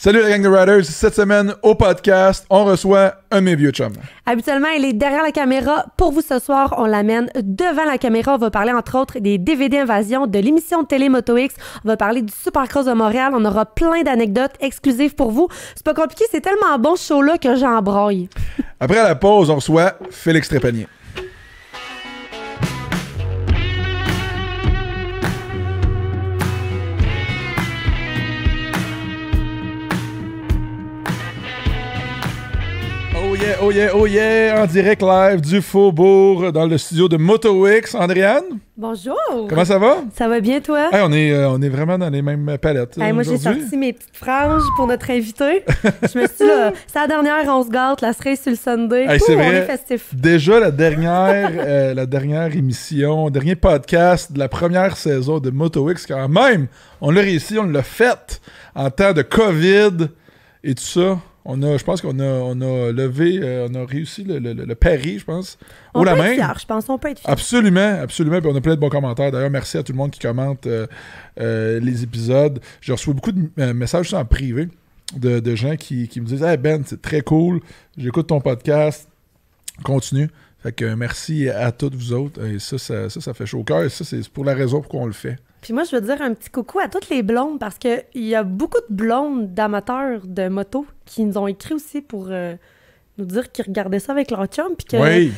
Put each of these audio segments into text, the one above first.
Salut la gang de Riders, cette semaine au podcast, on reçoit un de mes vieux chums. Habituellement, il est derrière la caméra. Pour vous ce soir, on l'amène devant la caméra. On va parler entre autres des DVD Invasion, de l'émission de télé Moto X. On va parler du Supercross de Montréal. On aura plein d'anecdotes exclusives pour vous. C'est pas compliqué, c'est tellement bon ce show-là que j'en broille. Après la pause, on reçoit Félix Trépanier. Oh yeah, en direct live du Faubourg dans le studio de Moto X. Andréane? Bonjour! Comment ça va? Ça va bien, toi? Hey, on est vraiment dans les mêmes palettes. Moi, j'ai sorti mes petites franges pour notre invité. Je me suis dit, là, c'est la dernière, on se gâte, la cerise sur le Sunday. Hey, c'est vrai. On est festif. Déjà, la dernière émission, dernier podcast de la première saison de Moto X, quand même, on l'a réussi, on l'a fait en temps de COVID et tout ça. Je pense qu'on a levé, on a réussi le pari, je pense. On peut être fiers, je pense. On peut être fiers. Absolument. Puis on a plein de bons commentaires. D'ailleurs, merci à tout le monde qui commente les épisodes. J'ai reçu beaucoup de messages en privé de gens qui me disent « Hey Ben, c'est très cool. J'écoute ton podcast. Continue. » Fait que merci à toutes vous autres. Et ça fait chaud au cœur. Et ça, c'est pour la raison pour qu'on le fait. Puis moi, je veux dire un petit coucou à toutes les blondes parce qu'il y a beaucoup de blondes d'amateurs de moto qui nous ont écrit aussi pour nous dire qu'ils regardaient ça avec leur chum. Puis que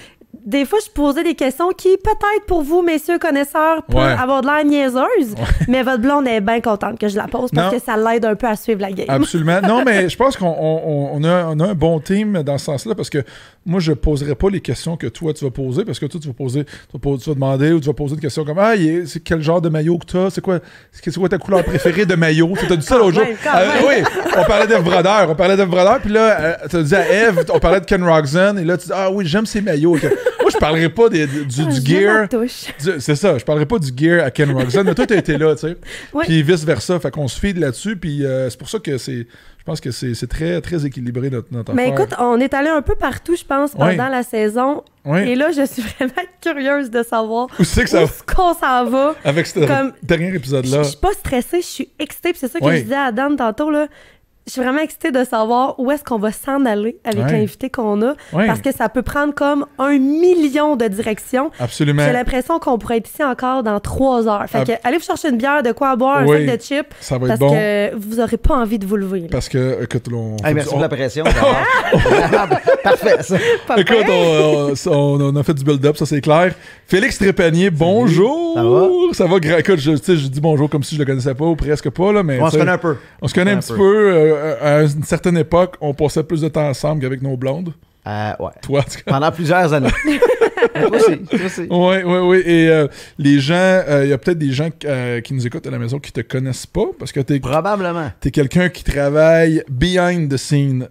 des fois, je posais des questions qui, peut-être pour vous, messieurs connaisseurs, peuvent avoir de l'air niaiseuse, mais votre blonde est bien contente que je la pose parce que ça l'aide un peu à suivre la game. Absolument. Non, mais je pense qu'on a un bon team dans ce sens-là parce que moi, je ne poserai pas les questions que toi, tu vas poser parce que toi, tu vas demander ou tu vas poser une question comme « Ah, c'est quel genre de maillot que tu as? C'est quoi ta couleur préférée de maillot? » Tu as dit ça l'autre jour. Oui, on parlait d'Eve Brodeur. Puis là, tu as dit à Eve, on parlait de Ken Roxon. Et là, tu dis « Ah oui, j'aime ces maillots. » Moi, je parlerai pas du gear. C'est ça, je parlerai pas du gear à Ken Roxon. Mais toi, tu as été là, tu sais. Puis vice-versa. Fait qu'on se fide là-dessus. Puis c'est pour ça que je pense que c'est très, très équilibré notre affaire. Mais écoute, on est allé un peu partout, je pense, pendant la saison. Et là, je suis vraiment curieuse de savoir où qu'on s'en va. Avec ce dernier épisode-là. Je suis pas stressée, je suis excitée. Puis c'est ça que je disais à Dan tantôt, là. Je suis vraiment excitée de savoir où est-ce qu'on va s'en aller avec l'invité qu'on a. Parce que ça peut prendre comme 1 million de directions. Absolument. J'ai l'impression qu'on pourrait être ici encore dans 3 heures. Fait que allez vous chercher une bière, de quoi boire, un sac de chips. Ça va être bon. Parce que vous n'aurez pas envie de vous lever. Là. Parce que merci pour la pression. Parfait, ça. Écoute, on a fait du build-up, ça c'est clair. Félix Trépanier, bonjour. Ça va? Écoute, je dis bonjour comme si je le connaissais pas ou presque pas. Là, mais on se connaît un peu. On se connaît un petit peu. À une certaine époque, on passait plus de temps ensemble qu'avec nos blondes. Ouais. Toi, en tout cas. Pendant plusieurs années. Toi aussi. Oui. Et les gens, il y a peut-être des gens qui nous écoutent à la maison qui te connaissent pas parce que probablement. T'es quelqu'un qui travaille behind the scene.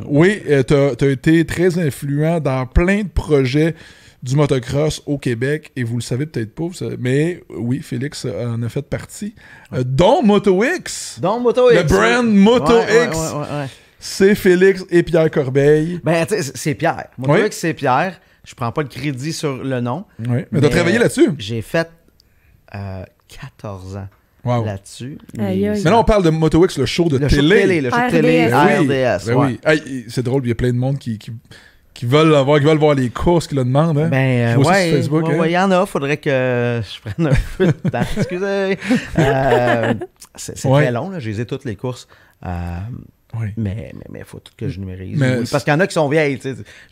Oui, t'as été très influent dans plein de projets du motocross au Québec, et vous le savez peut-être pas, mais oui, Félix en a fait partie, dont Moto X. Le brand Moto X. Ouais. C'est Félix et Pierre Corbeil. Ben, tu sais, c'est Pierre. Moto X, c'est Pierre. Je prends pas le crédit sur le nom. Oui, mais t'as travaillé là-dessus. J'ai fait 14 ans. Wow. Là-dessus. Mais là, on parle de Moto X, le show de télé. Le show de télé, RDS. Oui. Hey, c'est drôle, il y a plein de monde qui veulent voir les courses, qui le demandent. Hein? Ben, sur Facebook, il y en a. Faudrait que je prenne un peu de temps. Excusez. C'est très long, là. Je les ai toutes les courses. Mais il faut tout que je numérise. Parce qu'il y en a qui sont vieilles.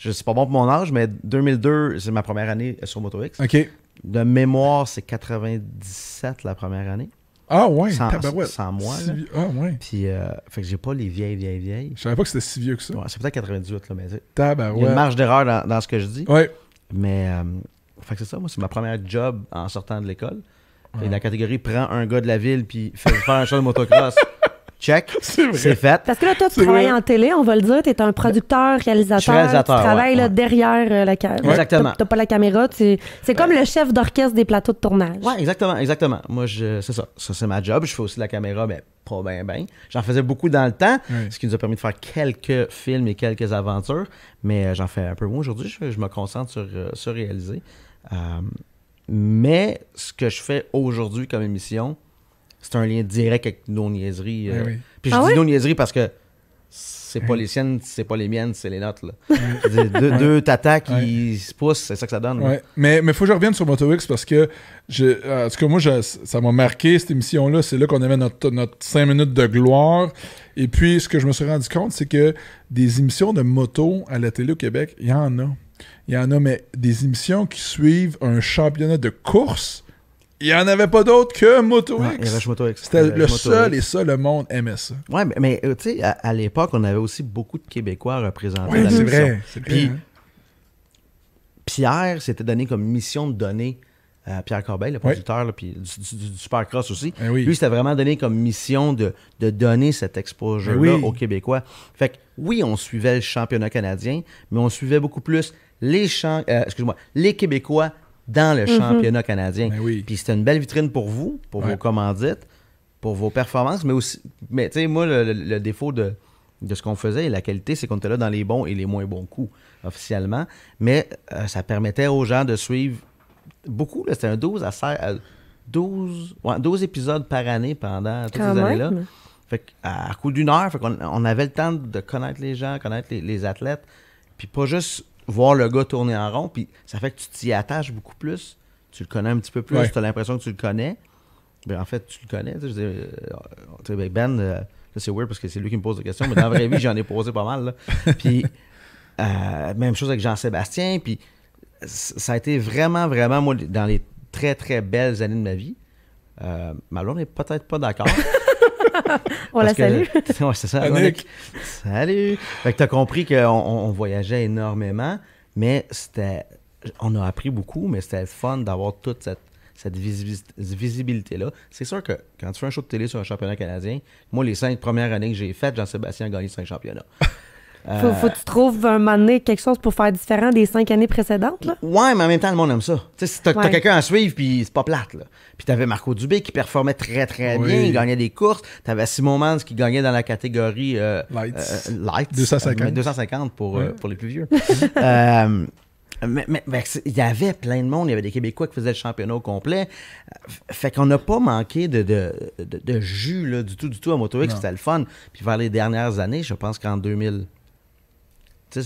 C'est pas bon pour mon âge, mais 2002, c'est ma première année sur Moto X. OK. De mémoire, c'est 97 la première année. Ah ouais, sans moi. Là. Ah ouais. Puis, fait que j'ai pas les vieilles. Je savais pas que c'était si vieux que ça. Ouais, c'est peut-être 98, là, mais tabarouette. Il y a une marge d'erreur dans ce que je dis. Ouais. Mais, fait que c'est ça, moi, c'est ma première job en sortant de l'école. Et la catégorie prend un gars de la ville puis fait faire un show de motocross. Check. C'est fait. Parce que là, toi, tu travailles en télé, on va le dire. Tu es un producteur, réalisateur. Je suis réalisateur. Tu travailles là, derrière la caméra. Exactement. Tu n'as pas la caméra. C'est comme le chef d'orchestre des plateaux de tournage. Oui, exactement. Moi, c'est ça. Ça, c'est ma job. Je fais aussi la caméra, mais pas bien. J'en faisais beaucoup dans le temps, ce qui nous a permis de faire quelques films et quelques aventures. Mais j'en fais un peu moins aujourd'hui. Je me concentre sur réaliser. Mais ce que je fais aujourd'hui comme émission, c'est un lien direct avec nos niaiseries. Oui. Puis je dis nos niaiseries parce que c'est pas les siennes, c'est pas les miennes, c'est les nôtres. Là. Deux tatas qui se poussent, c'est ça que ça donne. Ouais. Mais il faut que je revienne sur MotoX parce que, en tout cas, moi, ça m'a marqué, cette émission-là. C'est là qu'on avait notre 5 minutes de gloire. Et puis, ce que je me suis rendu compte, c'est que des émissions de moto à la télé au Québec, il y en a. Il y en a, mais des émissions qui suivent un championnat de course, il n'y en avait pas d'autre que MotoX. Ouais, il y avait MotoX. C'était le seul et ça, le monde aimait ça. Oui, mais tu sais, à l'époque, on avait aussi beaucoup de Québécois représentés. Oui, c'est vrai. Puis, Pierre s'était donné comme mission de donner, Pierre Corbeil, le producteur, là, puis du Supercross aussi. Lui, c'était vraiment donné comme mission de donner cet exposure-là aux Québécois. Fait que oui, on suivait le championnat canadien, mais on suivait beaucoup plus les Québécois dans le championnat canadien. Puis c'était une belle vitrine pour vous, pour vos commandites, pour vos performances, mais aussi, mais tu sais, moi, le défaut de ce qu'on faisait et la qualité, c'est qu'on était là dans les bons et les moins bons coups, officiellement. Mais ça permettait aux gens de suivre beaucoup. C'était un 12 épisodes par année pendant toutes ces années-là. Fait qu'à coup d'une heure, fait qu'on avait le temps de connaître les gens, connaître les athlètes, puis pas juste voir le gars tourner en rond, puis ça fait que tu t'y attaches beaucoup plus. Tu le connais un petit peu plus, tu as l'impression que tu le connais. Ben, en fait, tu le connais. Je veux dire, Ben, là, c'est weird parce que c'est lui qui me pose des questions, mais dans la vraie vie, j'en ai posé pas mal. Là. Puis, même chose avec Jean-Sébastien. Puis, ça a été vraiment, vraiment, moi, dans les très, très belles années de ma vie. Malon n'est peut-être pas d'accord. On la salue. Ouais, c'est ça. Annick. Salut. Fait que t'as compris qu'on voyageait énormément, mais on a appris beaucoup, mais c'était fun d'avoir toute cette visibilité-là. C'est sûr que quand tu fais un show de télé sur un championnat canadien, moi, les 5 premières années que j'ai faites, Jean-Sébastien a gagné 5 championnats. Faut que tu trouves un moment donné quelque chose pour faire différent des 5 années précédentes, là? Ouais, mais en même temps, le monde aime ça. Tu sais, si t'as quelqu'un à suivve, puis c'est pas plate, là. Puis t'avais Marco Dubé qui performait très, très bien, il gagnait des courses. T'avais Simon Mans qui gagnait dans la catégorie Lights. 250 pour les plus vieux. Mais il y avait plein de monde, il y avait des Québécois qui faisaient le championnat au complet. Fait qu'on n'a pas manqué de jus là, du tout à MotoX, c'était le fun. Puis vers les dernières années, je pense qu'en 2010,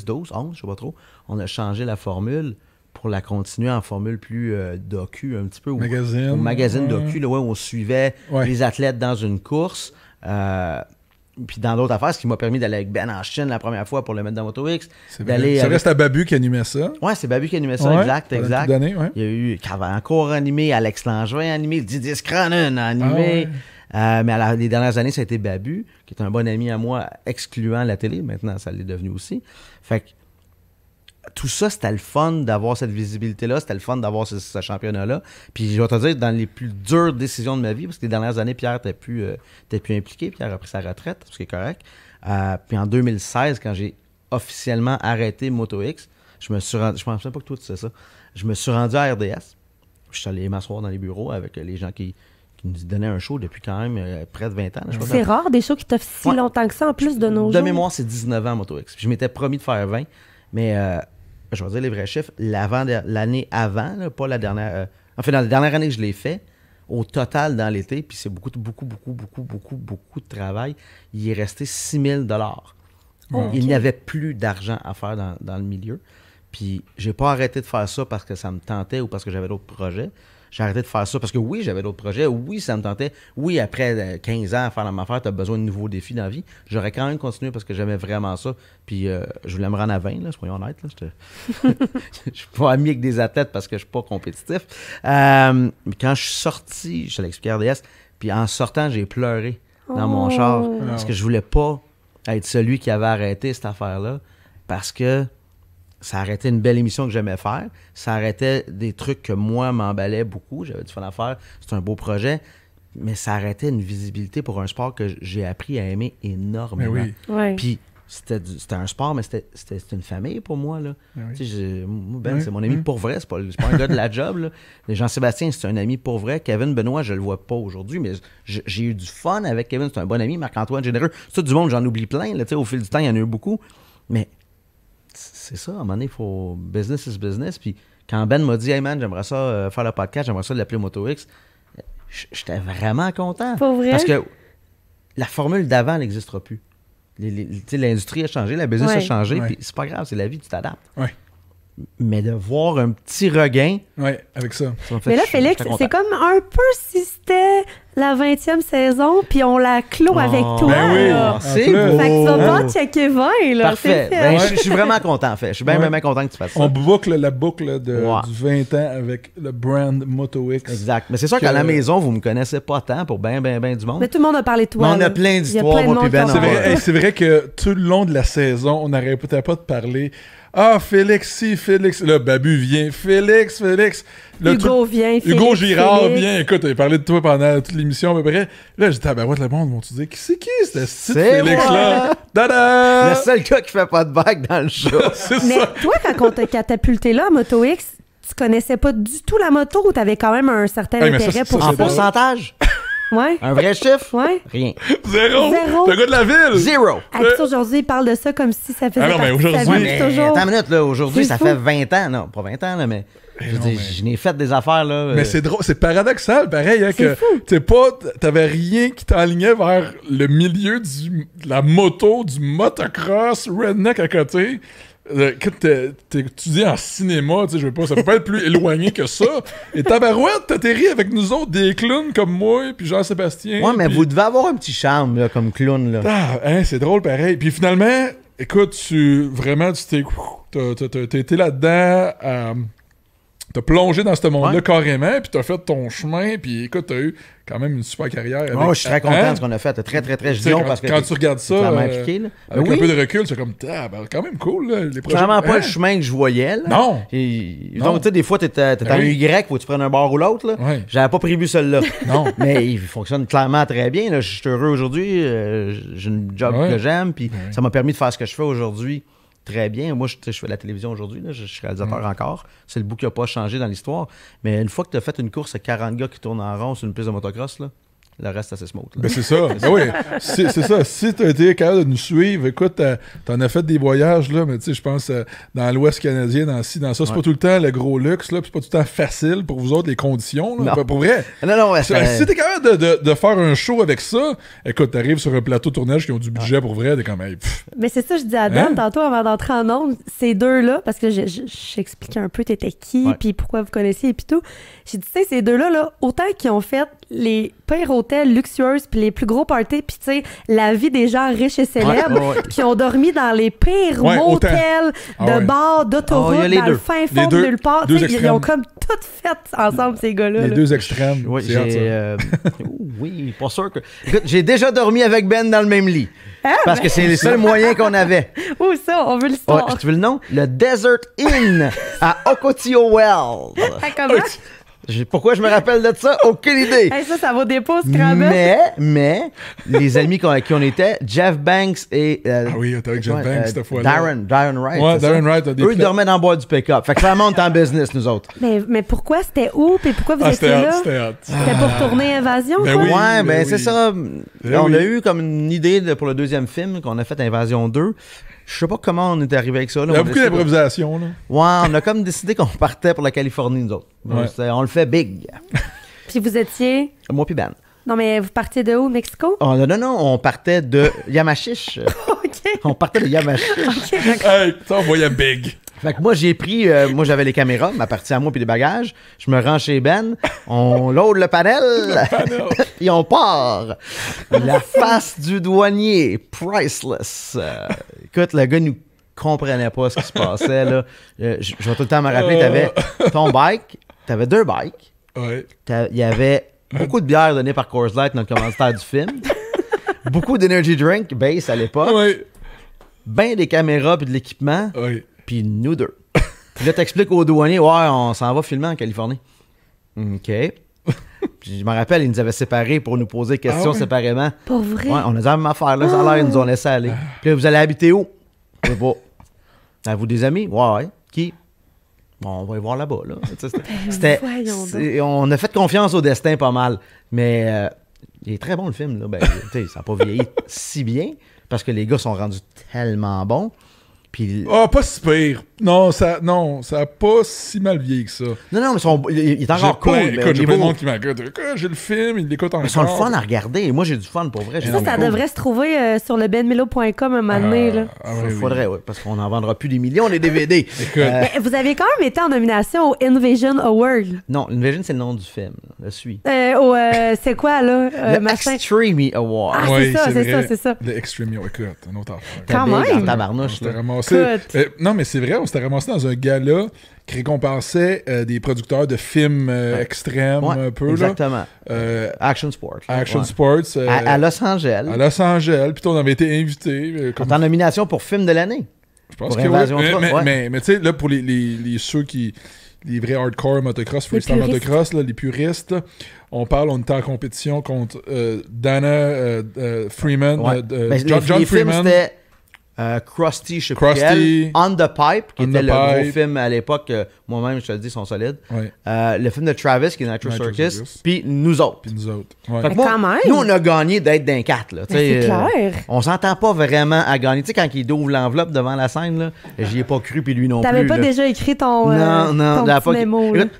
12, 11, je sais pas trop, on a changé la formule pour la continuer en formule plus docu un petit peu. Magazine docu, là, où on suivait les athlètes dans une course. Puis dans d'autres affaires, ce qui m'a permis d'aller avec Ben en Chine la première fois pour le mettre dans MotoX. Ça reste à Babu qui animait ça. Ouais, c'est Babu qui animait ça, exact. Il y a eu Cavant encore animé, Alex Langevin animé, Didier Scrannon animé. Mais les dernières années, ça a été Babu, qui est un bon ami à moi, excluant la télé. Maintenant, ça l'est devenu aussi. Fait que tout ça, c'était le fun d'avoir cette visibilité-là, c'était le fun d'avoir ce championnat-là. Puis je vais te dire, dans les plus dures décisions de ma vie, parce que les dernières années, Pierre n'était plus impliqué, Pierre a pris sa retraite, ce qui est correct. Puis en 2016, quand j'ai officiellement arrêté MotoX, je me suis rendu, je ne pensais pas que toi tu sais ça, je me suis rendu à RDS. Je suis allé m'asseoir dans les bureaux avec les gens qui nous donnaient un show depuis quand même près de 20 ans. C'est rare des shows qui t'offrent si longtemps que ça, en plus de nos jours. De mémoire, c'est 19 ans MotoX. Je m'étais promis de faire 20, mais je vais dire les vrais chiffres. L'année avant, là, pas la dernière... dans la dernière année que je l'ai fait, au total dans l'été, puis c'est beaucoup de travail, il est resté 6 000 $. Il n'y avait plus d'argent à faire dans le milieu. Puis j'ai pas arrêté de faire ça parce que ça me tentait ou parce que j'avais d'autres projets. J'ai arrêté de faire ça parce que oui, j'avais d'autres projets. Oui, ça me tentait. Oui, après 15 ans à faire la même affaire, tu as besoin de nouveaux défis dans la vie. J'aurais quand même continué parce que j'aimais vraiment ça. Puis je voulais me rendre à 20, là, soyons honnêtes. Je suis pas ami avec des athlètes parce que je suis pas compétitif. Mais quand je suis sorti, je te l'explique RDS, puis en sortant, j'ai pleuré dans mon char parce que je voulais pas être celui qui avait arrêté cette affaire-là parce que ça arrêtait une belle émission que j'aimais faire. Ça arrêtait des trucs que moi m'emballait beaucoup. J'avais du fun à faire. C'était un beau projet. Mais ça arrêtait une visibilité pour un sport que j'ai appris à aimer énormément. Puis c'était un sport, mais c'était une famille pour moi. Là. Ben, c'est mon ami pour vrai. C'est pas un gars de la job. Là. Jean-Sébastien, c'est un ami pour vrai. Kevin Benoît, je le vois pas aujourd'hui, mais j'ai eu du fun avec Kevin. C'est un bon ami. Marc-Antoine Généreux. C'est tout du monde, j'en oublie plein. Là, au fil du temps, il y en a eu beaucoup. Mais c'est ça, à un moment donné, il faut... Business is business. Puis quand Ben m'a dit « Hey man, j'aimerais ça faire le podcast, j'aimerais ça l'appeler MotoX », j'étais vraiment content. Pas vrai? Parce que la formule d'avant n'existera plus. L'industrie a changé, la business a changé, puis c'est pas grave, c'est la vie, tu t'adaptes. Ouais. Mais de voir un petit regain... Oui, avec ça. Mais là, Félix, c'est comme un peu si c'était la 20e saison, puis on la clôt avec toi. Ben oui, là. C'est beau. Fait que tu vas pas checker 20, là. Parfait. Ben, je suis vraiment content, en fait. Je suis bien content que tu fasses ça. On boucle la boucle du 20 ans avec le brand Moto X. Exact. Mais c'est sûr qu'à la maison, vous me connaissez pas tant pour ben du monde. Mais tout le monde a parlé de toi. Mais on a plein d'histoires, moi puis Ben. C'est vrai que tout le long de la saison, on n'arrêtait pas de parler. Ah, Félix, Félix. Là, Babu vient. Félix. Là, Hugo vient. Hugo Girard vient. Écoute, il a parlé de toi pendant toute l'émission à peu près. Là, j'étais, le monde vont-tu dire, c'est qui ce Félix-là? Tada! Le seul gars qui fait pas de bague dans le show. Mais toi, quand on t'a catapulté là, Moto X, tu connaissais pas du tout la moto ou t'avais quand même un certain intérêt pour ça? En pourcentage? Ouais. Un vrai chiffre? Ouais. Rien. Zéro. Le gars de la ville. Zéro. Aujourd'hui, il parle de ça comme si ça faisait non, mais partie de sa vie mais toujours. Attends une minute, là. Aujourd'hui, ça fait 20 ans. Non, pas 20 ans, là, mais... Je n'ai fait des affaires, là. Mais c'est drôle, c'est paradoxal, pareil, hein, que t'avais rien qui t'enlignait vers le milieu de la moto, du motocross, redneck à côté. Quand t'étudies en cinéma, tu sais, je veux pas, ça peut pas être plus éloigné que ça. Et tabarouette, t'atterris avec nous autres, des clowns comme moi, puis Jean-Sébastien. Ouais, mais vous devez avoir un petit charme, là, comme clown, là. C'est drôle, pareil. Puis finalement, écoute, tu t'es été là-dedans, t'as plongé dans ce monde-là carrément, puis t'as fait ton chemin, puis écoute, t'as eu quand même une super carrière. Je suis très content de ce qu'on a fait. Très, très, très giron parce que quand tu regardes ça, impliqué, là. Avec un peu de recul, c'est comme, quand même cool, là, les projets. C'est vraiment pas le chemin que je voyais, là. Non! Donc, tu sais, des fois, t'es en Y, faut que tu prennes un bord ou l'autre, là. Ouais. J'avais pas prévu celui-là. Non. Mais il fonctionne clairement très bien, là. Je suis heureux aujourd'hui. J'ai une job que j'aime, puis ça m'a permis de faire ce que je fais aujourd'hui. Très bien. Moi, je fais de la télévision aujourd'hui. Je suis réalisateur encore. C'est le bout qui n'a pas changé dans l'histoire. Mais une fois que tu as fait une course à 40 gars qui tournent en rond sur une piste de motocross, là, le reste, c'est smooth. Là. Ben c'est ça. Ben oui, c'est ça. Si tu as été capable de nous suivre, écoute, t'en as fait des voyages, là, mais tu sais, je pense dans l'Ouest canadien, dans ça, c'est pas tout le temps le gros luxe, là, puis c'est pas tout le temps facile pour vous autres, les conditions. Là, pour vrai. Non, si t'es capable de faire un show avec ça, écoute, t'arrives sur un plateau de tournage qui ont du budget pour vrai, t'es comme, hey, mais c'est ça, je dis à Dan, tantôt, avant d'entrer en ondes, ces deux-là, parce que j'expliquais un peu t'étais qui, puis pourquoi vous connaissiez, et puis tout. J'ai dit, tu sais, ces deux-là, là, autant qu'ils ont fait les pires hôtels luxueuses puis les plus gros parties, puis tu sais, la vie des gens riches et célèbres qui ont dormi dans les pires motels de bars, d'autoroute, dans le fin fond de nulle part. Ils ont comme tout fait ensemble, ces gars-là. Les deux extrêmes. Oui, oui, pas sûr que... Écoute, j'ai déjà dormi avec Ben dans le même lit. Parce que c'est les seuls moyens qu'on avait. Où ça? On veut l'histoire. Tu veux le nom? Le Desert Inn à Ocotillo Wells. Comment? Pourquoi je me rappelle de ça? Aucune idée. Hey, ça vaut des pouces, Scrabble. Mais, les amis avec qui on était, Jeff Banks et... oui, t'es avec Jeff Banks cette fois-là. Darren Wright. Ouais, Darren Wright. Eux, ils dormaient dans le bois du pick-up. Fait que clairement, on est en business, nous autres. Mais pourquoi? C'était où? Puis pourquoi vous étiez là? C'était pour tourner Invasion, quoi? Oui, ouais, c'est ça. On a eu comme une idée pour le deuxième film qu'on a fait, Invasion 2. Je sais pas comment on est arrivé avec ça. Là. Il y a beaucoup d'improvisation. Ouais, on a comme décidé qu'on partait pour la Californie, nous autres. On le fait big. Puis vous étiez... Moi puis Ben. Non, mais vous partiez de où, Mexico? Oh, non, on partait de Yamachiche. OK. On partait de Yamachiche. OK, hey, ça, on voyait big. Fait que moi, j'ai pris... moi, j'avais les caméras, ma partie à moi puis les bagages. Je me rends chez Ben. On load le panel. Et on part. La face du douanier. Priceless. Écoute, le gars nous comprenait pas ce qui se passait, là. Je vais tout le temps me rappeler, t'avais ton bike. T'avais 2 bikes. Ouais. Il y avait beaucoup de bières données par Coors Light, notre commanditaire du film. Beaucoup d'energy drink, base à l'époque. Ouais. Ben des caméras puis de l'équipement. Ouais. Puis nous deux. Puis là, t'expliques aux douaniers, on s'en va filmer en Californie. OK. Puis je me rappelle, ils nous avaient séparés pour nous poser des questions séparément. Pour vrai? Ouais, on a dit la même affaire, là, ça a l'air, ils nous ont laissé aller. Puis là, vous allez habiter où? Je sais pas. Avez-vous des amis? Ouais. Qui? Bon, on va y voir là-bas, là. On a fait confiance au destin pas mal. Mais il est très bon, le film, là. Ben, ça n'a pas vieilli si bien parce que les gars sont rendus tellement bons. Pas si pire. Non, ça a pas si mal vieilli que ça. Non, mais il est encore cool. J'ai plein de monde qui m'écoute. J'ai le film, il l'écoute encore. Ils sont le fun à regarder. Moi, j'ai du fun pour vrai. Ça devrait se trouver sur le benmelo.com un moment donné. Faudrait, oui, parce qu'on n'en vendra plus des millions, les DVD. Mais vous avez quand même été en nomination au Invasion Award. Non, Invasion, c'est le nom du film. Je suis. C'est quoi, là? Le Extreme Award. Ah, c'est ça. Le Extreme Award, écoute, un autre affaire. Quand même. Tabarnouche, non, mais c'est vrai, on s'était ramassé dans un gala qui récompensait des producteurs de films extrêmes un peu. Exactement. Action Sports. Action Sports. À Los Angeles. À Los Angeles. Puis on avait été invités. En nomination pour film de l'année. Je pense que oui. Mais tu sais, là, pour ceux qui... Les vrais hardcore motocross, freestyle motocross, les puristes, on était en compétition contre Dana Freeman, John Freeman. C'était Krusty, je sais pas quel, On the Pipe, qui était le gros film à l'époque, moi-même, je te le dis, ils sont solides. Ouais. Le film de Travis, qui est Nitro Circus, puis nous autres. Ouais. Fait que quand même. Nous, on a gagné d'être d'un 4. Là, c'est clair. On s'entend pas vraiment à gagner. Tu sais, quand il ouvre l'enveloppe devant la scène, là, j'y ai pas cru, puis lui non plus. T'avais pas déjà écrit ton petit mémo. Écoute,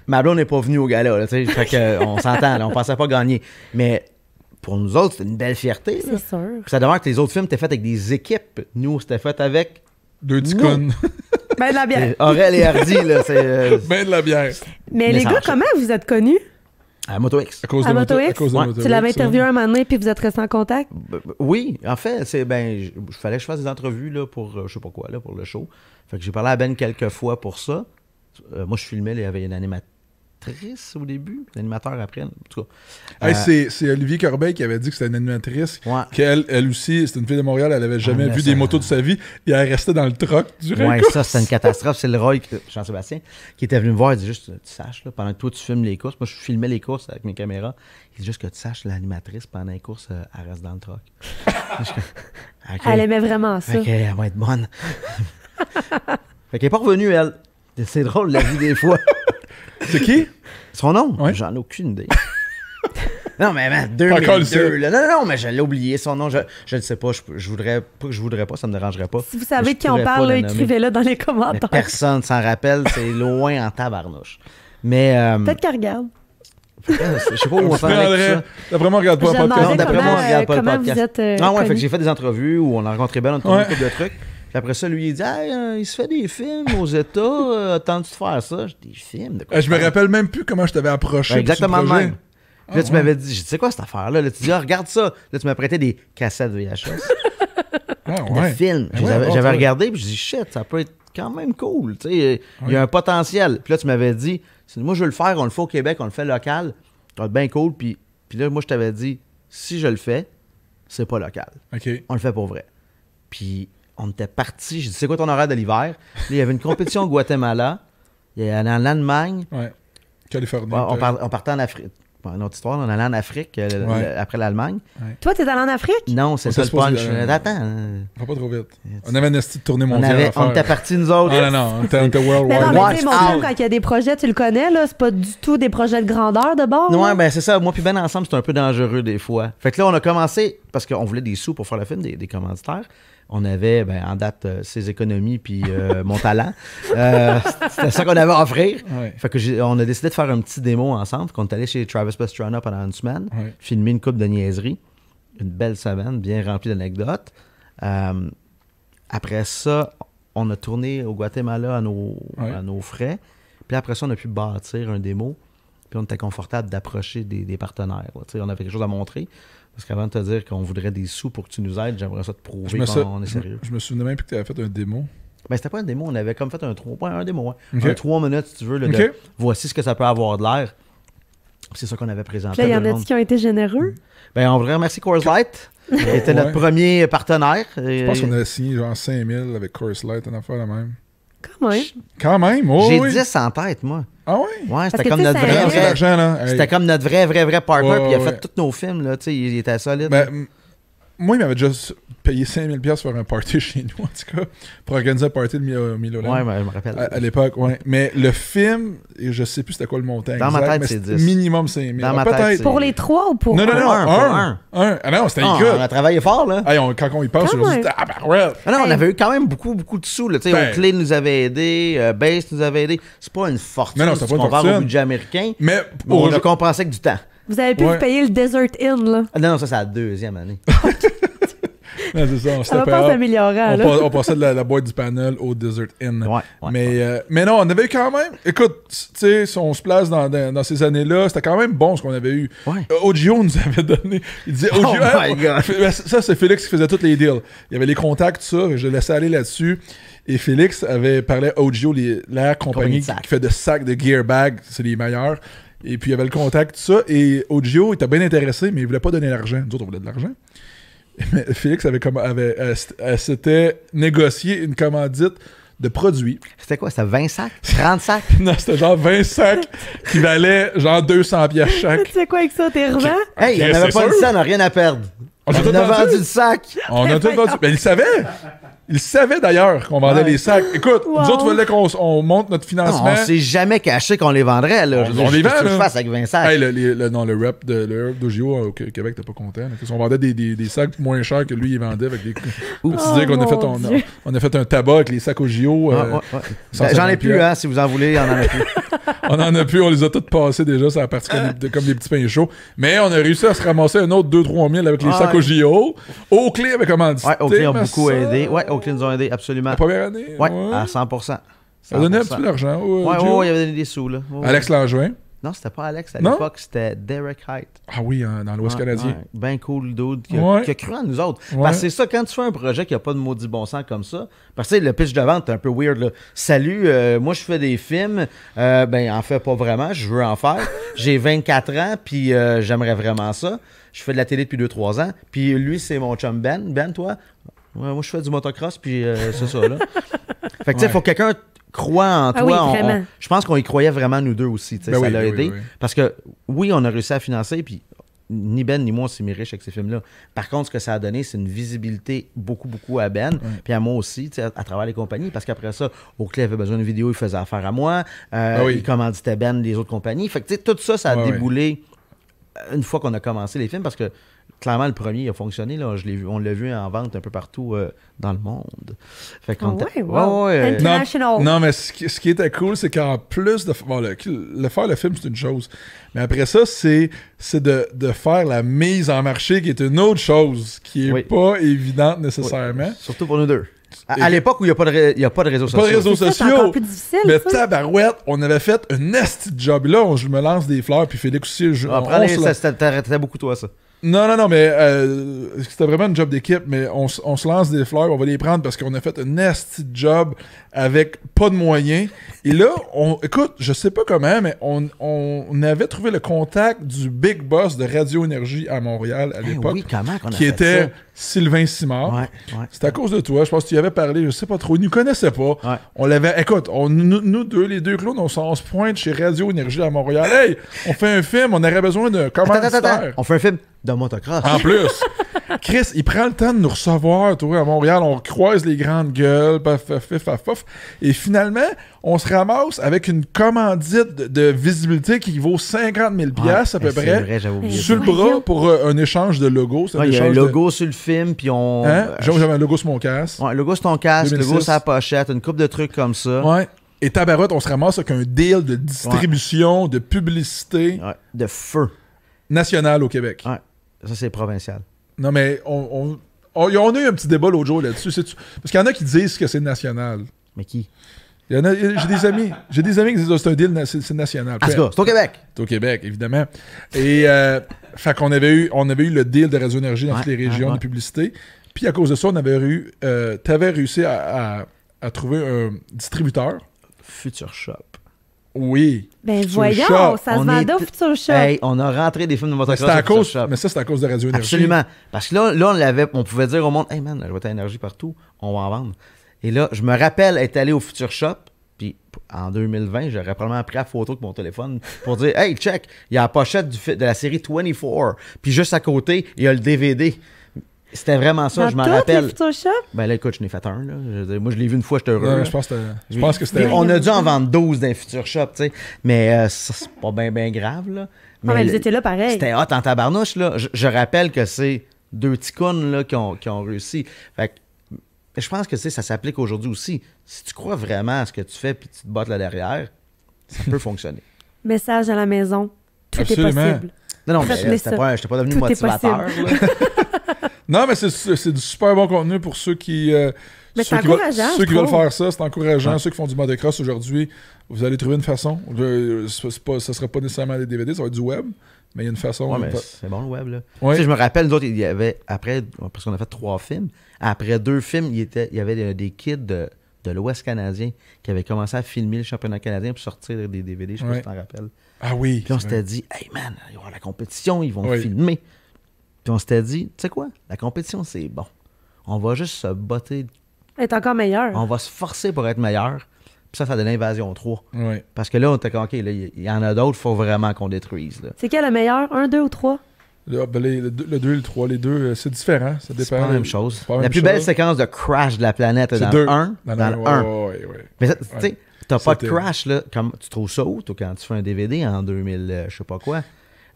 ma blonde n'est pas venue au gala. Là, fait que, on s'entend, là, on pensait pas gagner. Mais pour nous autres, c'était une belle fierté. C'est sûr. Puis ça demeure que les autres films étaient faits avec des équipes. Nous, c'était fait avec... 2 ticônes. Ben de la bière. Aurel et Hardy, là, c'est... Ben de la bière. Mais les gars, comment vous êtes connus? À Moto X. À cause de Moto X? Tu l'avais interviewé un moment donné, puis vous êtes restés en contact? Oui, en fait, il fallait que je fasse des entrevues là, pour, je sais pas quoi, là, pour le show. Fait que j'ai parlé à Ben quelques fois pour ça. Moi, je filmais, il y avait une animatrice au début, l'animateur après, en tout cas. C'est Olivier Corbeil qui avait dit que c'était une animatrice, qu'elle aussi, c'est une fille de Montréal, elle avait jamais vu des motos de sa vie, et elle restait dans le truck durant la course. Ça, c'était une catastrophe. C'est le Roy, Jean-Sébastien, qui était venu me voir, il dit juste, tu saches, là, pendant que toi, tu filmes les courses, moi, je filmais les courses avec mes caméras, il dit juste que tu saches, l'animatrice, pendant les courses, elle reste dans le truck. Okay. Elle aimait vraiment ça. OK, elle va être bonne. Fait qu'elle est pas revenue, elle. C'est drôle, la vie des fois. C'est qui? Son nom? Ouais. J'en ai aucune idée. Non, mais 2002, là. Non, mais je l'ai oublié, son nom. Je ne sais pas. Je voudrais pas, ça me dérangerait pas. Si vous savez de qui on parle, écrivez-le dans les commentaires. Mais personne s'en rappelle, c'est loin en tabarnouche. Mais... Peut-être qu'elle regarde. Je sais pas où on s'en est avec ça. D'après moi, on regarde pas le podcast. Non, d'après moi, on regarde pas le podcast. Fait que j'ai fait des entrevues où on a rencontré Ben, on a tourné un couple de trucs. Puis après ça, lui, il dit il se fait des films aux États, attends-tu de faire ça? J'ai des films de quoi? Je me rappelle même plus comment je t'avais approché. Exactement le même. Puis là, tu m'avais dit, tu sais quoi cette affaire-là? Là, tu dis, regarde ça. Là, tu m'as prêté des cassettes VHS. De films. J'avais regardé, puis je dis, shit, ça peut être quand même cool. Tu sais, il y a un potentiel. Puis là, tu m'avais dit, moi, je veux le faire, on le fait au Québec, on le fait local. Ça va être bien cool. Puis là, moi, je t'avais dit, si je le fais, c'est pas local. Okay. On le fait pour vrai. Puis on était partis. J'ai dit, c'est quoi ton horaire de l'hiver? Là, il y avait une compétition au Guatemala. Il y a en Allemagne. Ouais. Californie. On partait en Afrique. Une autre histoire, on allait en Afrique après l'Allemagne. Ouais. Toi, t'es allé en Afrique? Non, c'est ça le punch. Attends. Va pas trop vite. On avait une petite tournée mondiale. On était partis, nous autres. Non, on était worldwide. Mais mon quand il y a des projets, tu le connais, là, c'est pas du tout des projets de grandeur de bord. Non, ben c'est ça. Moi puis Ben ensemble, c'est un peu dangereux des fois. Fait que là, on a commencé, parce qu'on voulait des sous pour faire le film, des commanditaires. On avait, en date, ses économies puis mon talent. C'était ça qu'on avait à offrir. Ouais. Fait que on a décidé de faire un petit démo ensemble. On est allé chez Travis Pastrana pendant une semaine, filmer une couple de niaiseries. Une belle semaine, bien remplie d'anecdotes. Après ça, on a tourné au Guatemala à nos frais. Puis après ça, on a pu bâtir un démo. Puis on était confortable d'approcher des partenaires. On avait quelque chose à montrer. Parce qu'avant de te dire qu'on voudrait des sous pour que tu nous aides, j'aimerais ça te prouver qu'on est sérieux. Je me souvenais même plus que tu avais fait un démo. Ben, c'était pas un démo, on avait comme fait un 3 démo. Okay. Un 3 minutes, si tu veux, de voici ce que ça peut avoir de l'air. C'est ça qu'on avait présenté. Là, il y en a qui ont été généreux. Ben, on voudrait remercier Coors Light, qui était notre premier partenaire. Je pense qu'on avait signé genre 5000 avec Coors Light, une affaire la même. Quand même. J'ai 10 en tête, moi. Ah oui? Ouais, c'était comme notre vrai partner, puis il a fait tous nos films, là, tu sais, il était solide. Ben, moi, il m'avait déjà payé 5000$ pour faire un party chez nous, en tout cas, pour organiser un party de Milo. Ouais, je me rappelle. À l'époque, ouais. Mais le film, je sais plus c'était quoi le montant dans exact, ma tête, c'est 10. Minimum 5000$. Dans ma tête, pour les 3 ou pour Non, un? Ah non, c'était on a travaillé fort, là. Hey, quand on y pense, on se dit, ah ben ouais. On avait eu quand même beaucoup de sous, là. Tu sais, Oakley nous avait aidé, Base nous avait aidé. C'est pas une fortune si tu compares au budget américain. Mais on a compensé avec du temps. Vous avez pu vous payer le Desert Inn, là. Non, ça, c'est la 2e année. Non, c'est ça, ça va pas s'améliorer. On passait de la boîte du panel au Desert Inn. Mais non, on avait eu quand même. Écoute, tu sais, si on se place dans ces années-là, c'était quand même bon ce qu'on avait eu. Ogio nous avait donné. Il disait Ogio. Oh my God. Ça, c'est Félix qui faisait tous les deals. Il y avait les contacts, tout ça. Je le laissais aller là-dessus. Et Félix avait parlé à Ogio, la compagnie qui fait de sacs de gear bag. C'est les meilleurs. Et puis il y avait le contact, tout ça. Et Ogio était bien intéressé, mais il voulait pas donner l'argent. Nous autres, on voulait de l'argent. Mais Félix s'était négocié une commandite de produits. C'était quoi? C'était 20 sacs? 30 sacs? Non, c'était genre 20 sacs qui valaient genre 200$ chaque. Tu sais quoi avec ça? T'es revends? Hey, il n'avait pas dit ça, on n'a rien à perdre. On a vendu le sac. On a tout vendu. Mais il savait. Il savait d'ailleurs qu'on vendait les sacs. Écoute, nous autres, il fallait qu'on monte notre financement. On s'est jamais caché qu'on les vendrait. Là. On les vend. Qu'est-ce que je fasse avec 20 sacs? Hey, le rep d'Ogio au Québec, t'es pas content. On vendait des sacs moins chers que lui, il vendait avec des. C'est-à-dire qu'on a fait un tabac avec les sacs Ogio. J'en ai plus, si vous en voulez, on en a plus. On en a plus, on les a tous passés déjà, ça a parti comme des petits pains chauds. Mais on a réussi à se ramasser un autre 2-3 000 avec les sacs Ogio. Oakley avait commandité. Ouais, Oakley a beaucoup aidé. Ouais, Oakley nous a aidé, absolument. La première année? Ouais, à 100%. Ça donnait un petit peu d'argent. Ouais, il avait donné des sous, là. Alex Langevin? Non, c'était pas Alex. À l'époque, c'était Derek Height. Ah oui, dans l'Ouest canadien. Ben cool, dude, qui a cru en nous autres. Parce que c'est ça, quand tu fais un projet qui a pas de maudit bon sens comme ça, parce que le pitch de vente est un peu weird, là. Salut, moi, je fais des films. En fait, pas vraiment. Je veux en faire. J'ai 24 ans, puis j'aimerais vraiment ça. Je fais de la télé depuis 2-3 ans. Puis lui, c'est mon chum Ben. Ben, toi? Ouais, moi, je fais du motocross, puis c'est ça, là. Fait que, tu sais, il faut que quelqu'un croit en toi. Oui, je pense qu'on y croyait vraiment, nous deux aussi. Ça l'a aidé. Oui. Parce que, oui, on a réussi à financer, puis ni Ben ni moi, on s'est mis riches avec ces films-là. Par contre, ce que ça a donné, c'est une visibilité beaucoup à Ben, puis à moi aussi, à travers les compagnies. Parce qu'après ça, Oakley avait besoin d'une vidéo, il faisait affaire à moi. Il commanditait Ben des autres compagnies. Fait que, tout ça, ça a déboulé une fois qu'on a commencé les films, parce que clairement, le premier a fonctionné. Là. On l'a vu en vente un peu partout dans le monde. Fait qu'on International. Non, mais ce qui était cool, c'est qu'en plus de faire le film, c'est une chose. Mais après ça, c'est de faire la mise en marché, qui est une autre chose, qui est pas évidente nécessairement. Surtout pour nous deux. À l'époque où il n'y a pas de réseaux sociaux. Pas de réseaux sociaux. C'est encore plus difficile. Mais tabarouette, on avait fait un esti de job. Là, je me lance des fleurs, puis Félix aussi. C'était beaucoup toi, ça. Non, mais c'était vraiment un job d'équipe, mais on se lance des fleurs, on va les prendre parce qu'on a fait un esti de job avec pas de moyens. Et là, écoute, je sais pas comment, mais on avait trouvé le contact du big boss de Radio Énergie à Montréal à l'époque, qui était Sylvain Simard. Ouais. C'était à cause de toi, je pense que tu y avais parlé, je sais pas trop, il nous connaissait pas. Ouais. On l'avait, écoute, nous deux, les deux clowns, on se pointe chez Radio Énergie à Montréal. Hey, on fait un film, on aurait besoin de commanditaire. On fait un film de motocross. En plus, Chris, il prend le temps de nous recevoir, toi, à Montréal, on croise les grandes gueules, paf, et finalement, on se ramasse avec une commandite de visibilité qui vaut 50 000$ à peu près, vrai, sur le bras pour un échange de logos. Il y a un logo sur le film, puis on... J'avais un logo sur mon casque. Ouais, un logo sur ton casque, un logo sur la pochette, une couple de trucs comme ça. Ouais. Et tabarouette, on se ramasse avec un deal de distribution, de publicité. Ouais. De feu. National au Québec. Ouais. Ça, c'est provincial. Non, mais on a eu un petit débat l'autre jour là-dessus. Parce qu'il y en a qui disent que c'est national. Mais qui? J'ai des amis qui disent que c'est un deal, c'est national. C'est au Québec. C'est au Québec, évidemment. Et fait qu'on avait eu le deal de Radio Énergie dans toutes les régions de publicité. Puis à cause de ça, t'avais réussi à trouver un distributeur. Future Shop. Oui. Ben voyons, ça se vendait au Future Shop. Hey, on a rentré des films de motocross au Future Shop. Mais ça, c'est à cause de Radio Énergie. Absolument. Parce que là, on pouvait dire au monde, hey man, je vois ta énergie partout, on va en vendre. Et là, je me rappelle être allé au Future Shop, puis en 2020, j'aurais probablement pris la photo avec mon téléphone pour dire, hey, check, il y a la pochette de la série 24, puis juste à côté, il y a le DVD. C'était vraiment ça, dans je m'en rappelle. Future Shop? Ben là, écoute, je n'ai fait un. Là. Moi, je l'ai vu une fois, j'étais heureux. Ouais, je pense que c'était... On a dû en vendre 12 dans les Future Shop, tu sais. Mais c'est pas bien grave, là. Mais ils étaient là pareil. C'était hot en tabarnouche, là. Je rappelle que c'est 2 ticounes, là, qui ont réussi. Fait que je pense que ça s'applique aujourd'hui aussi. Si tu crois vraiment à ce que tu fais puis tu te battes là derrière, ça peut fonctionner. Message à la maison. Tout Absolument. est possible. Non, mais j'étais pas devenu motivateur. Là. Non, mais c'est du super bon contenu pour ceux qui... mais c'est encourageant. Ceux qui veulent faire ça, c'est encourageant. Ouais. Ceux qui font du motocross aujourd'hui, vous allez trouver une façon. Ça sera pas nécessairement des DVD, ça va être du web. Mais il y a une façon... Ouais, mais c'est bon le web, là. Ouais. Tu sais, je me rappelle, nous autres, il y avait, après, parce qu'on a fait 3 films, après 2 films, il y avait des kids de l'Ouest canadien qui avaient commencé à filmer le championnat canadien pour sortir des DVD, je sais pas si tu t'en rappelles. Ah oui. Puis on s'était dit, hey man, il va y avoir la compétition, ils vont filmer. Puis on s'était dit, tu sais quoi, la compétition, c'est bon. On va juste se botter. Être encore meilleur. On va se forcer pour être meilleur. Puis ça donne Invasion 3. Oui. Parce que là, on était comme, OK, il y en a d'autres, il faut vraiment qu'on détruise. Là. C'est quel le meilleur? 1, 2 ou 3? Le 2 et le 3, les deux, c'est différent. Ça dépend. C'est pas la même chose. La plus belle séquence de crash de la planète est dans le 1. Dans le 1. Ouais. Mais tu sais, t'as pas de crash, là. Comme, tu trouves ça où, toi, quand tu fais un DVD en 2000, je sais pas quoi?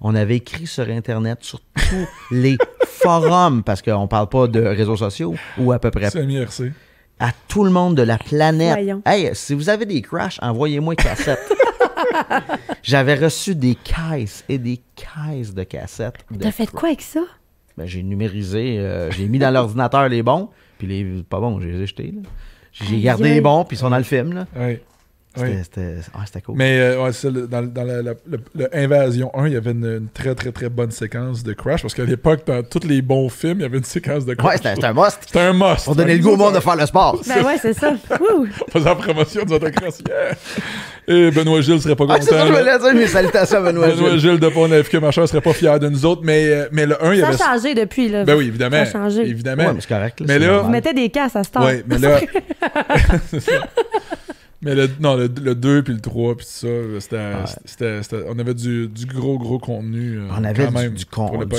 On avait écrit sur Internet, sur tous les forums, parce qu'on parle pas de réseaux sociaux, ou à peu près. C'est MIRC. À tout le monde de la planète. Voyons. Hey, si vous avez des crashs, envoyez-moi une cassette. J'avais reçu des caisses et des caisses de cassettes. T'as fait quoi avec ça? Ben, j'ai numérisé, j'ai mis dans l'ordinateur les bons, puis les pas bons, j'ai les ai jetés. Là. J'ai gardé les bons, puis ils sont dans le film. Là. Oui. C'était cool. Mais dans le Invasion 1, il y avait une très, très, très bonne séquence de crash. Parce qu'à l'époque, dans tous les bons films, il y avait une séquence de crash. Ouais, c'était un must. C'était un must. Pour donner le goût au monde de faire le sport. Ben ouais, c'est ça. Faisant promotion du motocross. Yeah. Et Benoît Gilles serait pas content. C'est ça que je voulais dire, mes salutations à Benoît Gilles. Benoît Gilles de Pont FQ Machin serait pas fier de nous autres. Mais le 1, il y avait... Ça a changé depuis. Là. Ben oui, évidemment. Ça a changé. Évidemment. Ouais, mais c'est correct. Là, mais là... Vous mettez des casses à ce temps. Ouais, mais là... c'est ça. Mais le 2 puis le 3 puis tout ça, c'était on avait du gros contenu. On avait du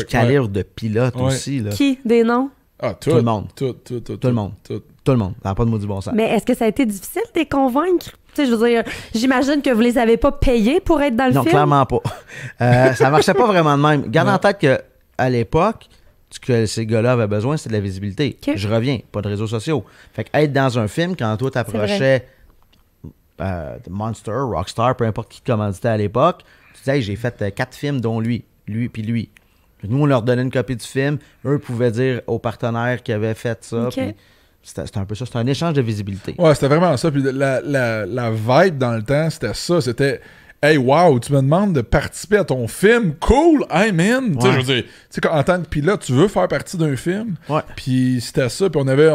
calibre de pilote aussi. Là. Qui? Des noms? Ah, tout le monde. Tout le monde. Tout le monde. Ça n'a pas de maudit bon sens. Mais est-ce que ça a été difficile de les convaincre? Tu sais, je veux dire, j'imagine que vous les avez pas payés pour être dans le film. Non, clairement pas. Ça marchait pas vraiment de même. Garde en tête qu'à l'époque, ce que ces gars-là avaient besoin, c'était de la visibilité. Okay. Je reviens, pas de réseaux sociaux. Fait qu'être dans un film, quand toi t'approchais Monster, Rockstar, peu importe qui te commanditait à l'époque, tu disais, hey, j'ai fait 4 films, dont lui, puis lui. Nous, on leur donnait une copie du film. Eux pouvaient dire aux partenaires qui avaient fait ça. Okay. C'était un peu ça. C'était un échange de visibilité. Ouais, c'était vraiment ça. Puis la vibe dans le temps, c'était ça. C'était... Hey, wow, tu me demandes de participer à ton film. Cool, I'm in. Tu sais, je veux dire, tu sais, en tant que pilote, tu veux faire partie d'un film. Ouais. Puis c'était ça. Puis on avait...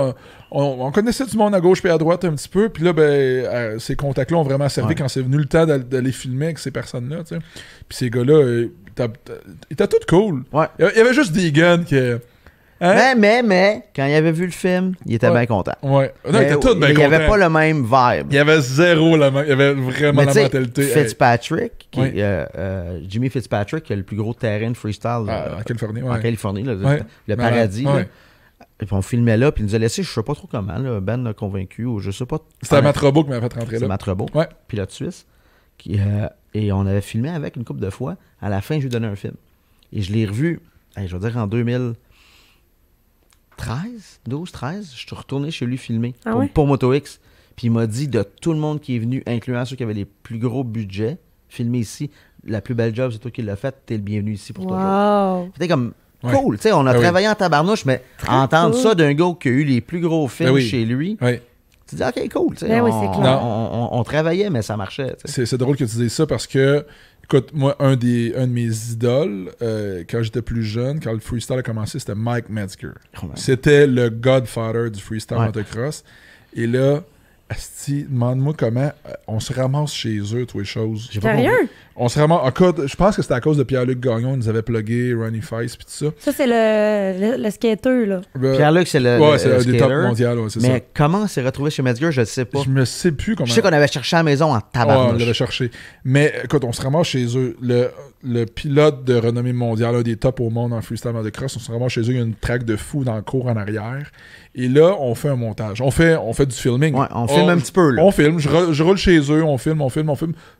On connaissait du monde à gauche puis à droite un petit peu. Puis là, ben, ces contacts-là ont vraiment servi quand c'est venu le temps d'aller filmer avec ces personnes-là, tu sais. Puis ces gars-là, ils étaient tous cool. Ouais. Il y avait juste des guns qui... Hein? Mais, quand il avait vu le film, il était bien content. Ouais. Non, il était tout bien content. Il n'y avait pas le même vibe. Il y avait zéro la même. Il y avait vraiment la mentalité. Fitzpatrick, Jimmy Fitzpatrick, qui a le plus gros terrain de freestyle en Californie. En Californie, là, le paradis. Là. Et puis on filmait là, puis il nous a laissé, je sais pas trop comment, là, Ben l'a convaincu, ou je sais pas. C'était Matt Robot qui m'avait fait rentrer là. C'est Matt Robot, pilote suisse. Et on avait filmé avec une couple de fois. À la fin, je lui donnais un film. Et je l'ai revu, je veux dire, en 2013, je suis retourné chez lui filmer pour MotoX. Puis il m'a dit de tout le monde qui est venu, incluant ceux qui avaient les plus gros budgets, filmer ici, la plus belle job, c'est toi qui l'as fait, t'es le bienvenu ici pour toujours. C'était comme cool, tu sais, on a travaillé en tabarnouche, mais entendre ça d'un gars qui a eu les plus gros films chez lui, tu dis ok, cool, tu sais, on travaillait, mais ça marchait. C'est drôle que tu dises ça parce que écoute, moi, un de mes idoles, quand j'étais plus jeune, quand le freestyle a commencé, c'était Mike Metzger. C'était le godfather du freestyle motocross. Et là, asti, demande-moi comment on se ramasse chez eux, toutes les choses. Sérieux? On se ramasse. Je pense que c'était à cause de Pierre-Luc Gagnon, il nous avait plugué Ronnie Fice puis tout ça. Ça, c'est le skater, là. Pierre-Luc, c'est le c'est des top mondial, c'est ça. Mais comment on s'est retrouvé chez Metzger, je ne sais pas. Je me sais plus comment. Je sais qu'on avait cherché à la maison en tabarnouche. On l'avait cherché. Mais écoute, on se ramasse chez eux. le pilote de renommée mondiale, un des tops au monde en freestyle motocross. On se ramasse chez eux, il y a une track de fou dans le cours en arrière. Et là, on fait un montage. On fait du filming. Ouais, on filme un petit peu, là. On filme. Je roule chez eux, on filme.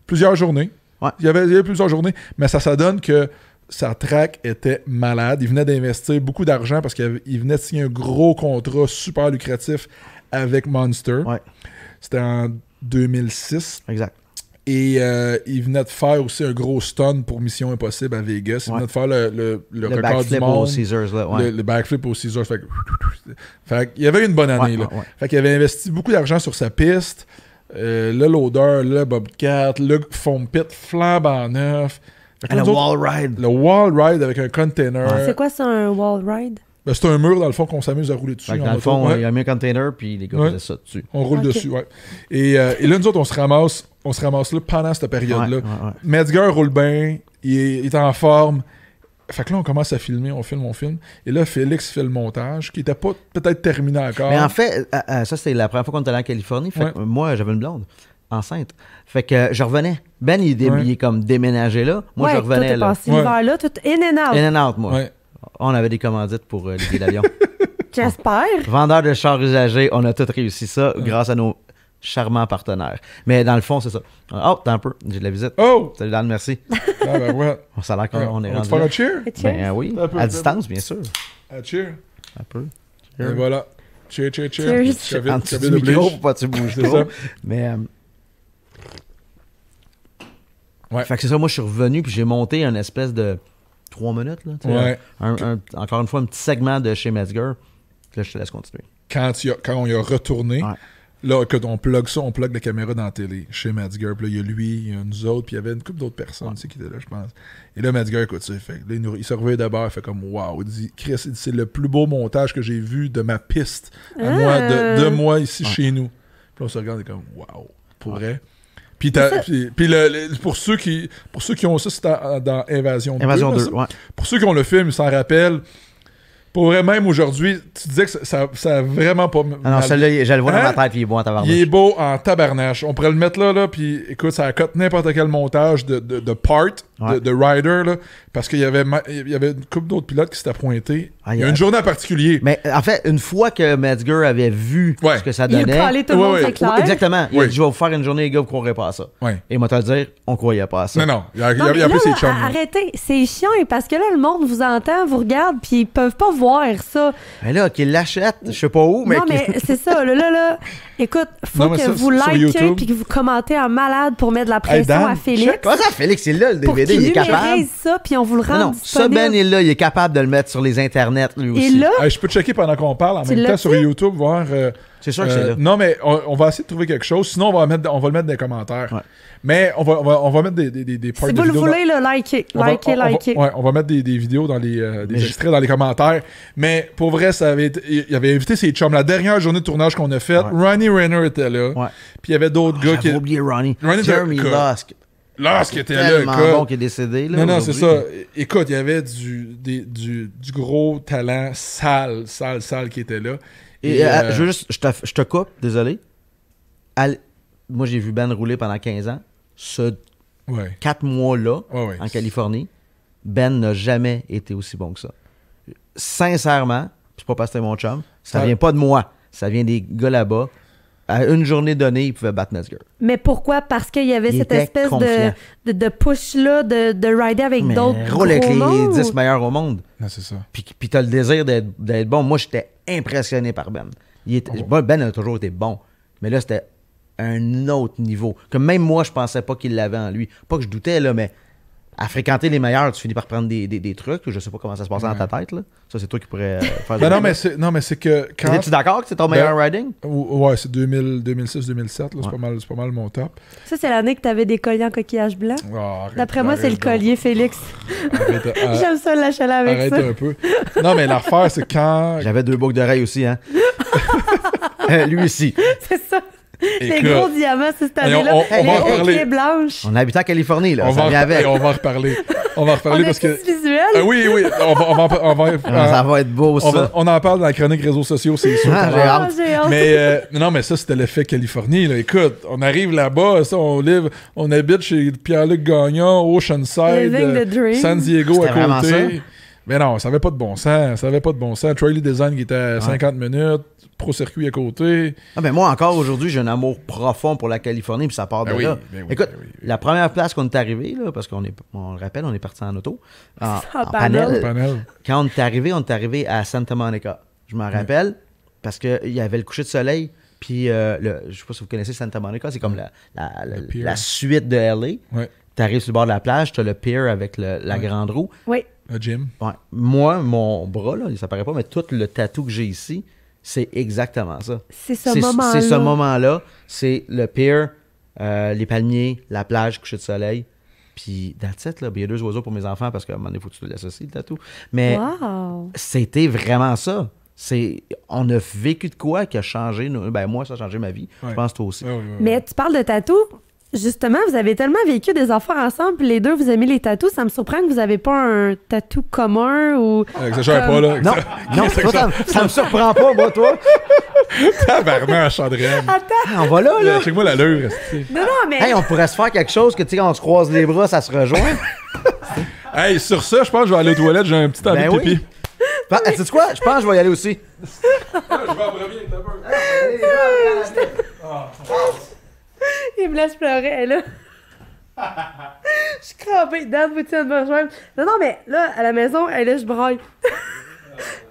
Plusieurs journées. Ouais. Il y avait plusieurs journées, mais ça donne que sa track était malade. Il venait d'investir beaucoup d'argent parce qu'il venait de signer un gros contrat super lucratif avec Monster. Ouais. C'était en 2006. Exact. Et il venait de faire aussi un gros stun pour Mission Impossible à Vegas. Il venait de faire le record du monde. Au Caesars, là, ouais. Le backflip au Caesars. Fait qu'il y avait une bonne année. Là. Fait qu'il avait investi beaucoup d'argent sur sa piste. Le loader, le Bobcat, le foam pit flambant neuf. Le wall ride. Le wall ride avec un container. C'est quoi ça, un wall ride? Ben, c'est un mur, dans le fond, qu'on s'amuse à rouler dessus. Dans le fond, il y a mis un container, puis les gars faisaient ça dessus. On roule dessus, ouais. Et là, nous autres, on se ramasse là pendant cette période-là. Metzger roule bien, il est en forme. Fait que là, on commence à filmer, on filme. Et là, Félix fait le montage, qui n'était pas peut-être terminé encore. Mais en fait, ça, c'était la première fois qu'on était allé en Californie. Fait que moi, j'avais une blonde enceinte. Fait que je revenais. Ben, il est comme déménagé là. Moi, je revenais là. Passé l'hiver là, tout in and out. In and out, moi. Ouais. On avait des commandites pour les billets d'avion. J'espère. Vendeur de chars usagés, on a tout réussi ça grâce à nos charmants partenaires. Mais dans le fond, c'est ça. Oh, t'as un peu. J'ai de la visite. Oh! Salut Dan, merci. Ah ben ouais. Ça a l'air qu'on est rendu. On va te faire un cheer? Ben oui. À distance, bien sûr. Un cheer. Un peu. Et voilà. Cheer. En dessous du micro pour pas que tu bouges trop. Mais... Ouais. Fait que c'est ça, moi je suis revenu puis j'ai monté une espèce de 3 minutes. Là, encore une fois, un petit segment de chez Metzger. Là, je te laisse continuer. Quand on y a retourné, là, on plug la caméra dans la télé chez Metzger. Puis là, il y a lui, il y a nous autres, puis il y avait une couple d'autres personnes qui étaient là, je pense. Et là, Metzger, écoute ça, fait, là, il se revient d'abord, il fait comme wow. Il dit, Chris, c'est le plus beau montage que j'ai vu de ma piste à moi, de moi ici chez nous. Puis là, on se regarde et comme wow, pour vrai. Puis pour ceux qui ont ça, c'est dans Invasion 2. Invasion 2, ouais. Pour ceux qui ont le film, ils s'en rappellent. Pour vrai, même aujourd'hui, tu disais que ça a vraiment pas... non, celui-là, j'allais le voir dans ma tête, puis il est beau en tabarnache. Il est beau en tabarnache. On pourrait le mettre là, puis écoute, ça accote n'importe quel montage de part, de rider, là, parce qu'il y avait une couple d'autres pilotes qui s'étaient pointés. Il y a une journée en particulier. Mais en fait, une fois que Metzger avait vu ce que ça donnait... Il a parlé tout le monde, c'est clair. Exactement. Il a dit, je vais vous faire une journée, les gars, vous ne croirez pas à ça. Et moi, te le dire, on croyait pas à ça. Non. Il a appelé ses chums. Arrêtez, c'est chiant, parce que là, le monde vous entend, vous regarde, puis ils peuvent pas voir ça. Mais là, qu'ils l'achètent, je sais pas où, mais... Non, mais c'est ça, là. Écoute, faut que vous likez puis que vous commentez en malade pour mettre de la pression à Félix. Comment ça, Félix, il est là, le DVD, il est capable. Ça, puis on vous le rend disponible. Ça, Ben est là, il est capable de le mettre sur les internets, lui aussi. Et là, je peux checker pendant qu'on parle en même temps sur YouTube, voir... c'est sûr que c'est là. Non, mais on va essayer de trouver quelque chose, sinon on va le mettre dans les commentaires. Mais on va mettre des parts de vidéos. Si vous le voulez, likez. Ouais, on va mettre des vidéos dans des extraits dans les commentaires. Mais pour vrai, il avait invité ses chums. La dernière journée de tournage qu'on a faite, Ronnie Renner était là. Puis il y avait d'autres gars qui... J'avais oublié Ronnie. Jeremy Lusk. Lusk était là. Tellement bon qu'il est décédé. Là, non, c'est ça. Écoute, il y avait du gros talent sale qui était là. Et je te coupe, désolé. Moi, j'ai vu Ben rouler pendant 15 ans. 4 mois-là, en Californie, Ben n'a jamais été aussi bon que ça. Sincèrement, c'est pas parce que c'était mon chum, ça vient pas de moi. Ça vient des gars là-bas. À une journée donnée, il pouvait battre Metzger. Mais pourquoi? Parce qu'il y avait cette espèce de push-là, de rider avec d'autres gros avec les monde. 10 meilleurs au monde. Non, c'est ça. Puis t'as le désir d'être bon. Moi, j'étais impressionné par Ben. Ben a toujours été bon. Mais là, c'était un autre niveau. Que même moi, je pensais pas qu'il l'avait en lui. Pas que je doutais, là, mais à fréquenter les meilleurs, tu finis par prendre des trucs. Je sais pas comment ça se passe dans ta tête. Là. Ça, c'est toi qui pourrais faire non, mais c'est que quand... Es-tu d'accord que c'est ton meilleur riding? Ouais, c'est 2006-2007. C'est pas mal mon top. Ça, c'est l'année que tu avais des colliers en coquillage blanc. D'après moi, c'est le collier Félix. J'aime ça l'achaler avec ça. Arrête un peu. Non, mais l'affaire, c'est quand... J'avais 2 boucles d'oreilles aussi, hein? Lui aussi. C'est ça. Les gros diamants, c'est cette année-là. On va en reparler. Blanches. On habite en Californie, là. On va en reparler. On va en reparler parce que. Visuel? Oui. Ça va être beau, ça. On en parle dans la chronique réseaux sociaux, c'est sûr. J'ai hâte. Mais non, mais ça, c'était l'effet Californie. Là. Écoute, on arrive là-bas, ça, on habite chez Pierre-Luc Gagnon, Oceanside, San Diego à côté. Mais non, ça avait pas de bon sens. Trolley Design qui était à 50 minutes, Pro Circuit à côté. Ah ben moi, encore aujourd'hui, j'ai un amour profond pour la Californie, puis ça part de là. Écoute, la première place qu'on est arrivé, là, parce qu'on le rappelle, on est parti en auto, en panel. Quand on est arrivé à Santa Monica. Je m'en rappelle, parce qu'il y avait le coucher de soleil, puis je sais pas si vous connaissez Santa Monica, c'est comme la suite de LA. Ouais. T'arrives sur le bord de la plage, t'as le pier avec la grande roue. Oui. Le gym. Ouais. Moi, mon bras, là, ça paraît pas, mais tout le tatou que j'ai ici, c'est exactement ça. C'est ce moment-là. C'est ce moment-là. C'est le pier, les palmiers, la plage, coucher de soleil. Puis, that's it, là. Il y a 2 oiseaux pour mes enfants parce qu'à un moment donné, il faut que tu l'associes, le tatou. Mais c'était vraiment ça. On a vécu de quoi qui a changé. Moi, ça a changé ma vie. Ouais. Je pense toi aussi. Ouais. Mais tu parles de tatou. Justement, vous avez tellement vécu des affaires ensemble, puis les deux, vous aimez les tatous. Ça me surprend que vous n'avez pas un tatou commun ou... Exagère pas, là. Non, ça me surprend pas, moi, toi. Tabarnak, Chandrienne. Attends. On va là. Check-moi l'allure. Non, mais... Hey, on pourrait se faire quelque chose que, tu sais, quand on se croise les bras, ça se rejoint. Hey, sur ça, je pense que je vais aller aux toilettes. J'ai un petit envie de pipi. Sais-tu quoi? Je pense que je vais y aller aussi. Je vais en premier, d'abord. Il me laisse pleurer, elle là. Je suis crampée. Dan, vous-tu me rejoindre? Non, mais là, à la maison, elle là, je braille.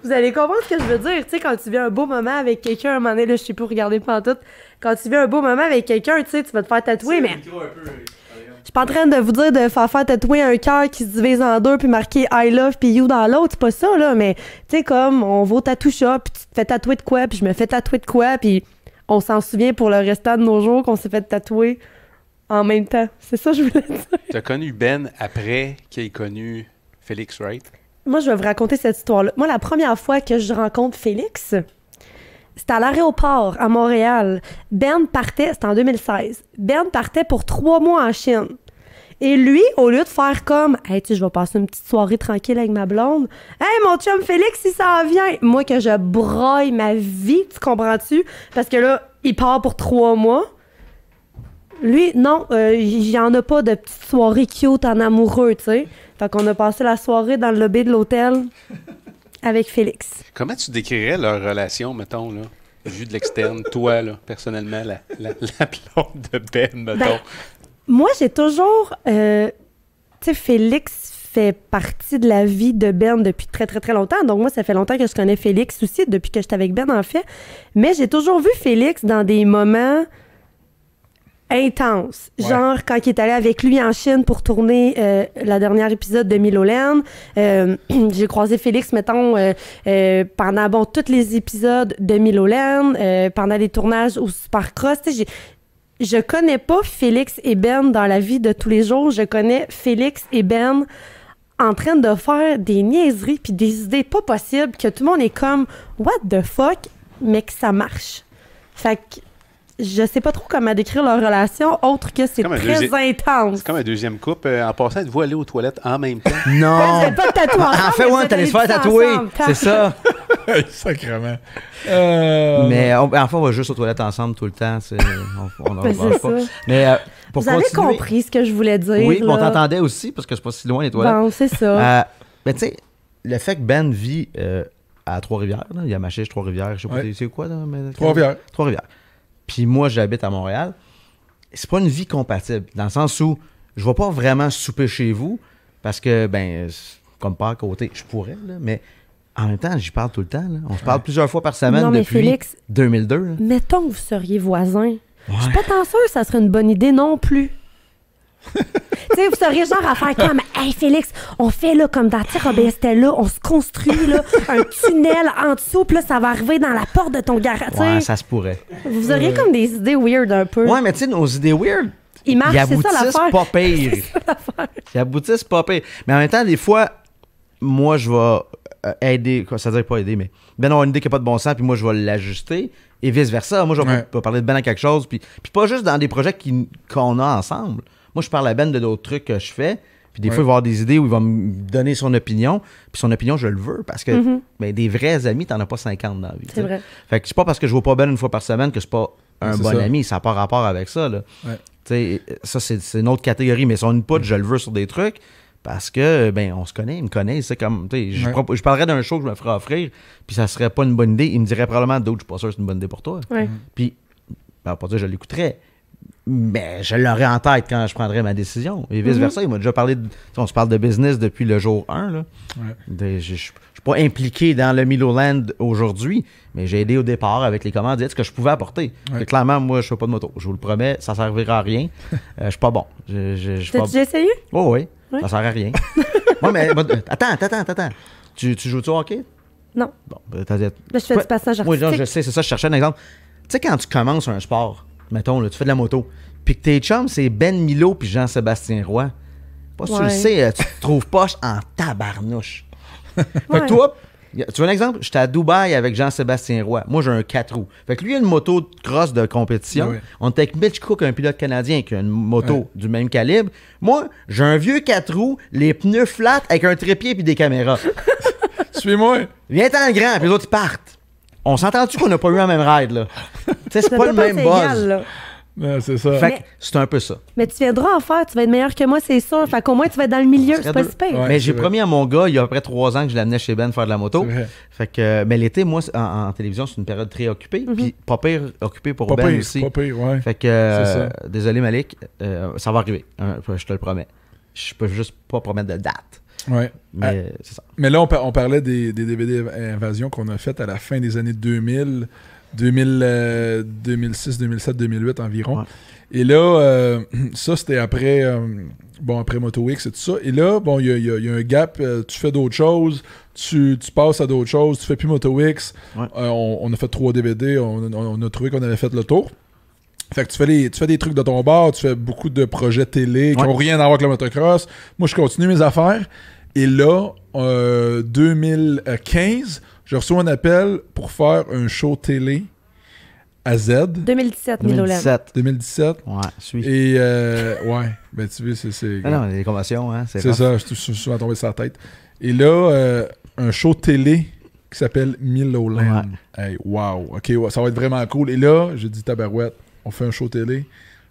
Vous allez comprendre ce que je veux dire. Tu sais, quand tu vis un beau moment avec quelqu'un, un moment donné, là, je sais pas regarder pantoute. Quand tu vis un beau moment avec quelqu'un, tu sais, tu vas te faire tatouer, mais... Je suis pas en train de vous dire de faire tatouer un cœur qui se divise en 2 puis marquer I love puis you dans l'autre. C'est pas ça, là, mais tu sais, comme, on va au tattoo shop puis tu te fais tatouer de quoi puis je me fais tatouer de quoi puis... On s'en souvient pour le restant de nos jours qu'on s'est fait tatouer en même temps. C'est ça que je voulais dire. Tu as connu Ben après qu'il ait connu Félix, right? Moi, je vais vous raconter cette histoire-là. Moi, la première fois que je rencontre Félix, c'était à l'aéroport à Montréal. Ben partait, c'était en 2016. Ben partait pour 3 mois en Chine. Et lui, au lieu de faire comme « Hey, tu sais, je vais passer une petite soirée tranquille avec ma blonde. Hey, mon chum Félix, il s'en vient. » Moi, que je broille ma vie, tu comprends-tu? Parce que là, il part pour 3 mois. Lui, non, il n'y en a pas de petite soirée cute en amoureux, tu sais. Fait qu'on a passé la soirée dans le lobby de l'hôtel avec Félix. Comment tu décrirais leur relation, mettons, là? Vu de l'externe, toi, là, personnellement, la blonde de Ben, mettons. Moi, j'ai toujours... tu sais, Félix fait partie de la vie de Ben depuis très, très, très longtemps. Donc, moi, ça fait longtemps que je connais Félix aussi, depuis que j'étais avec Ben, en fait. Mais j'ai toujours vu Félix dans des moments intenses. Ouais. Genre, quand il est allé avec lui en Chine pour tourner la dernière épisode de Milo-Land. J'ai croisé Félix, mettons, pendant, tous les épisodes de Milo-Land, pendant les tournages au Supercross. Tu sais, je connais pas Félix et Ben dans la vie de tous les jours. Je connais Félix et Ben en train de faire des niaiseries puis des idées pas possibles que tout le monde est comme « What the fuck? » mais que ça marche. Fait que je sais pas trop comment décrire leur relation, autre que c'est très intense. C'est comme un deuxième couple. En passant, êtes-vous aller aux toilettes en même temps? Non! Vous pas de tatou ensemble, en fait, ouais, t'allais se faire tatouer. C'est ça. Sacrément. Mais enfin, on va juste aux toilettes ensemble tout le temps. On n'en parle pas. Mais, pour vous avez compris ce que je voulais dire. Oui, on t'entendait aussi, parce que c'est pas si loin les toilettes. Bon, c'est ça. Mais tu sais, le fait que Ben vit à Trois-Rivières, il y a Machiche, Trois-Rivières, je sais pas, c'est quoi? Là, Trois-Rivières. Trois-Rivières. Puis moi, j'habite à Montréal. C'est pas une vie compatible, dans le sens où je vais pas vraiment souper chez vous, parce que, comme pas à côté, je pourrais, là, mais en même temps, j'y parle tout le temps. Là. On se parle plusieurs fois par semaine depuis Félix, 2002. Là. Mettons que vous seriez voisins. Ouais. Je suis pas tant sûre que ça serait une bonne idée non plus. Tu sais, vous seriez genre à faire comme « Hey Félix, on fait là comme dans Robert Estella, on se construit là un tunnel en dessous, puis là ça va arriver dans la porte de ton garage. » Ouais, ça se pourrait. Vous auriez comme des idées weird un peu. Ouais, mais tu sais, nos idées weird, ils aboutissent pas pire. Ils aboutissent pas pire. Mais en même temps, des fois, moi je vais aider, ça veut dire pas aider, mais Ben a une idée qui n'a pas de bon sens, puis moi, je vais l'ajuster, et vice-versa. Moi, je vais parler de Ben à quelque chose, puis pas juste dans des projets qu'on a ensemble. Moi, je parle à Ben de d'autres trucs que je fais, puis des fois, il va avoir des idées où il va me donner son opinion, puis son opinion, je le veux, parce que des vrais amis, t'en as pas 50 dans la vie. C'est vrai. Fait que c'est pas parce que je vois pas Ben une fois par semaine que c'est pas un bon ami, ça n'a pas rapport avec ça, là. Ça, c'est une autre catégorie, mais son input, je le veux sur des trucs, parce que, on se connaît, il me connaît, c'est comme, je parlerais d'un show que je me ferais offrir, puis ça serait pas une bonne idée, il me dirait probablement, d'autres, je suis pas sûr que c'est une bonne idée pour toi. Puis, pas dire que je l'écouterais, mais je l'aurais en tête quand je prendrais ma décision. Et vice-versa, il m'a déjà parlé on se parle de business depuis le jour 1. Là. Je suis pas impliqué dans le Miloland aujourd'hui, mais j'ai aidé au départ avec les commandites, ce que je pouvais apporter. Clairement, moi, je fais pas de moto. Je vous le promets, ça servira à rien. Je suis pas bon. T'as déjà essayé? Oh, oui. Ça sert à rien. Mais attends. Tu joues-tu au hockey? Non. Bon, je fais du passage artistique. Oui, je sais, c'est ça, je cherchais un exemple. Tu sais, quand tu commences un sport, mettons, là, tu fais de la moto, puis que tes chums, c'est Ben Milo puis Jean-Sébastien Roy. Pas si tu le sais, tu te trouves poche en tabarnouche. Fait que toi, tu veux un exemple? J'étais à Dubaï avec Jean-Sébastien Roy. Moi, j'ai un 4 roues. Fait que lui, il a une moto de cross de compétition. On était avec Mitch Cook, un pilote canadien qui a une moto du même calibre. Moi, j'ai un vieux 4 roues, les pneus flats avec un trépied puis des caméras. Suis-moi. Viens-t'en grand, puis les autres, ils partent. On s'entend-tu qu'on n'a pas eu un même ride, là? Tu sais, c'est pas le même buzz. Égal, c'est ça. Fait que c'est un peu ça. Mais tu viendras en faire, tu vas être meilleur que moi, c'est sûr. Fait qu'au moins, tu vas être dans le milieu, c'est pas super. Mais j'ai promis à mon gars, il y a à peu près 3 ans que je l'amenais chez Ben faire de la moto. Fait que, mais l'été, moi, en télévision, c'est une période très occupée. Puis pas pire occupée pour Ben aussi. Pas pire, ouais. Fait que, désolé Malik, ça va arriver. Je te le promets. Je peux juste pas promettre de date. Ouais. Mais c'est ça. Mais là, on parlait des DVD Invasion qu'on a fait à la fin des années 2000, 2006, 2007, 2008 environ. Ouais. Et là, ça, c'était après Moto X et tout ça. Et là, il y a un gap. Tu fais d'autres choses, tu passes à d'autres choses, tu fais plus Moto X. Ouais. On a fait 3 DVD, on a trouvé qu'on avait fait le tour. Fait que tu fais des trucs de ton bar, tu fais beaucoup de projets télé qui n'ont rien à voir avec le motocross. Moi, je continue mes affaires. Et là, 2015, j'ai reçu un appel pour faire un show télé à Z. 2017, Miloland. 2017. Ouais, suis. Et, ben tu vois, c'est... Ah non, les conventions, hein. C'est ça, je suis souvent tombé sur la tête. Et là, un show télé qui s'appelle Miloland. Ouais. Hey, wow, OK, ça va être vraiment cool. Et là, j'ai dit, tabarouette, on fait un show télé,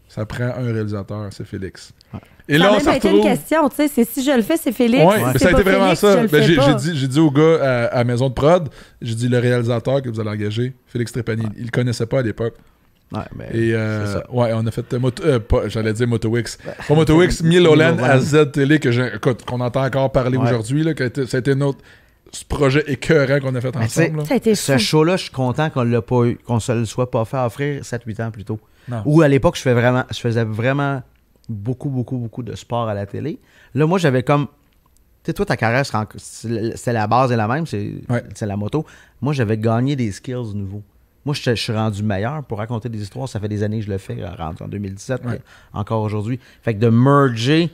ça prend un réalisateur, c'est Félix. Ouais. Et là, on s'en retrouve... une question, tu sais, c'est si je le fais, c'est Félix. Oui, ça a été vraiment Félix, ça. J'ai dit au gars à Maison de Prod, j'ai dit le réalisateur que vous allez engager, Félix Trépanier, il le connaissait pas à l'époque. Ouais, mais et on a fait j'allais dire Moto X. Pas Moto X, Miloland à Z Télé qu'on entend encore parler aujourd'hui, là, ça a été notre projet écœurant qu'on a fait ensemble. Ça a été ce show-là, je suis content qu'on l'a pas eu, qu'on se le soit pas fait offrir 7-8 ans plus tôt. Ou à l'époque, je faisais vraiment beaucoup de sport à la télé. Là, moi, j'avais comme... Tu sais, toi, ta carrière, c'est la base est la même, c'est la moto. Moi, j'avais gagné des skills nouveaux. Moi, je suis rendu meilleur pour raconter des histoires. Ça fait des années que je le fais, rendu en 2017, mais encore aujourd'hui. Fait que de merger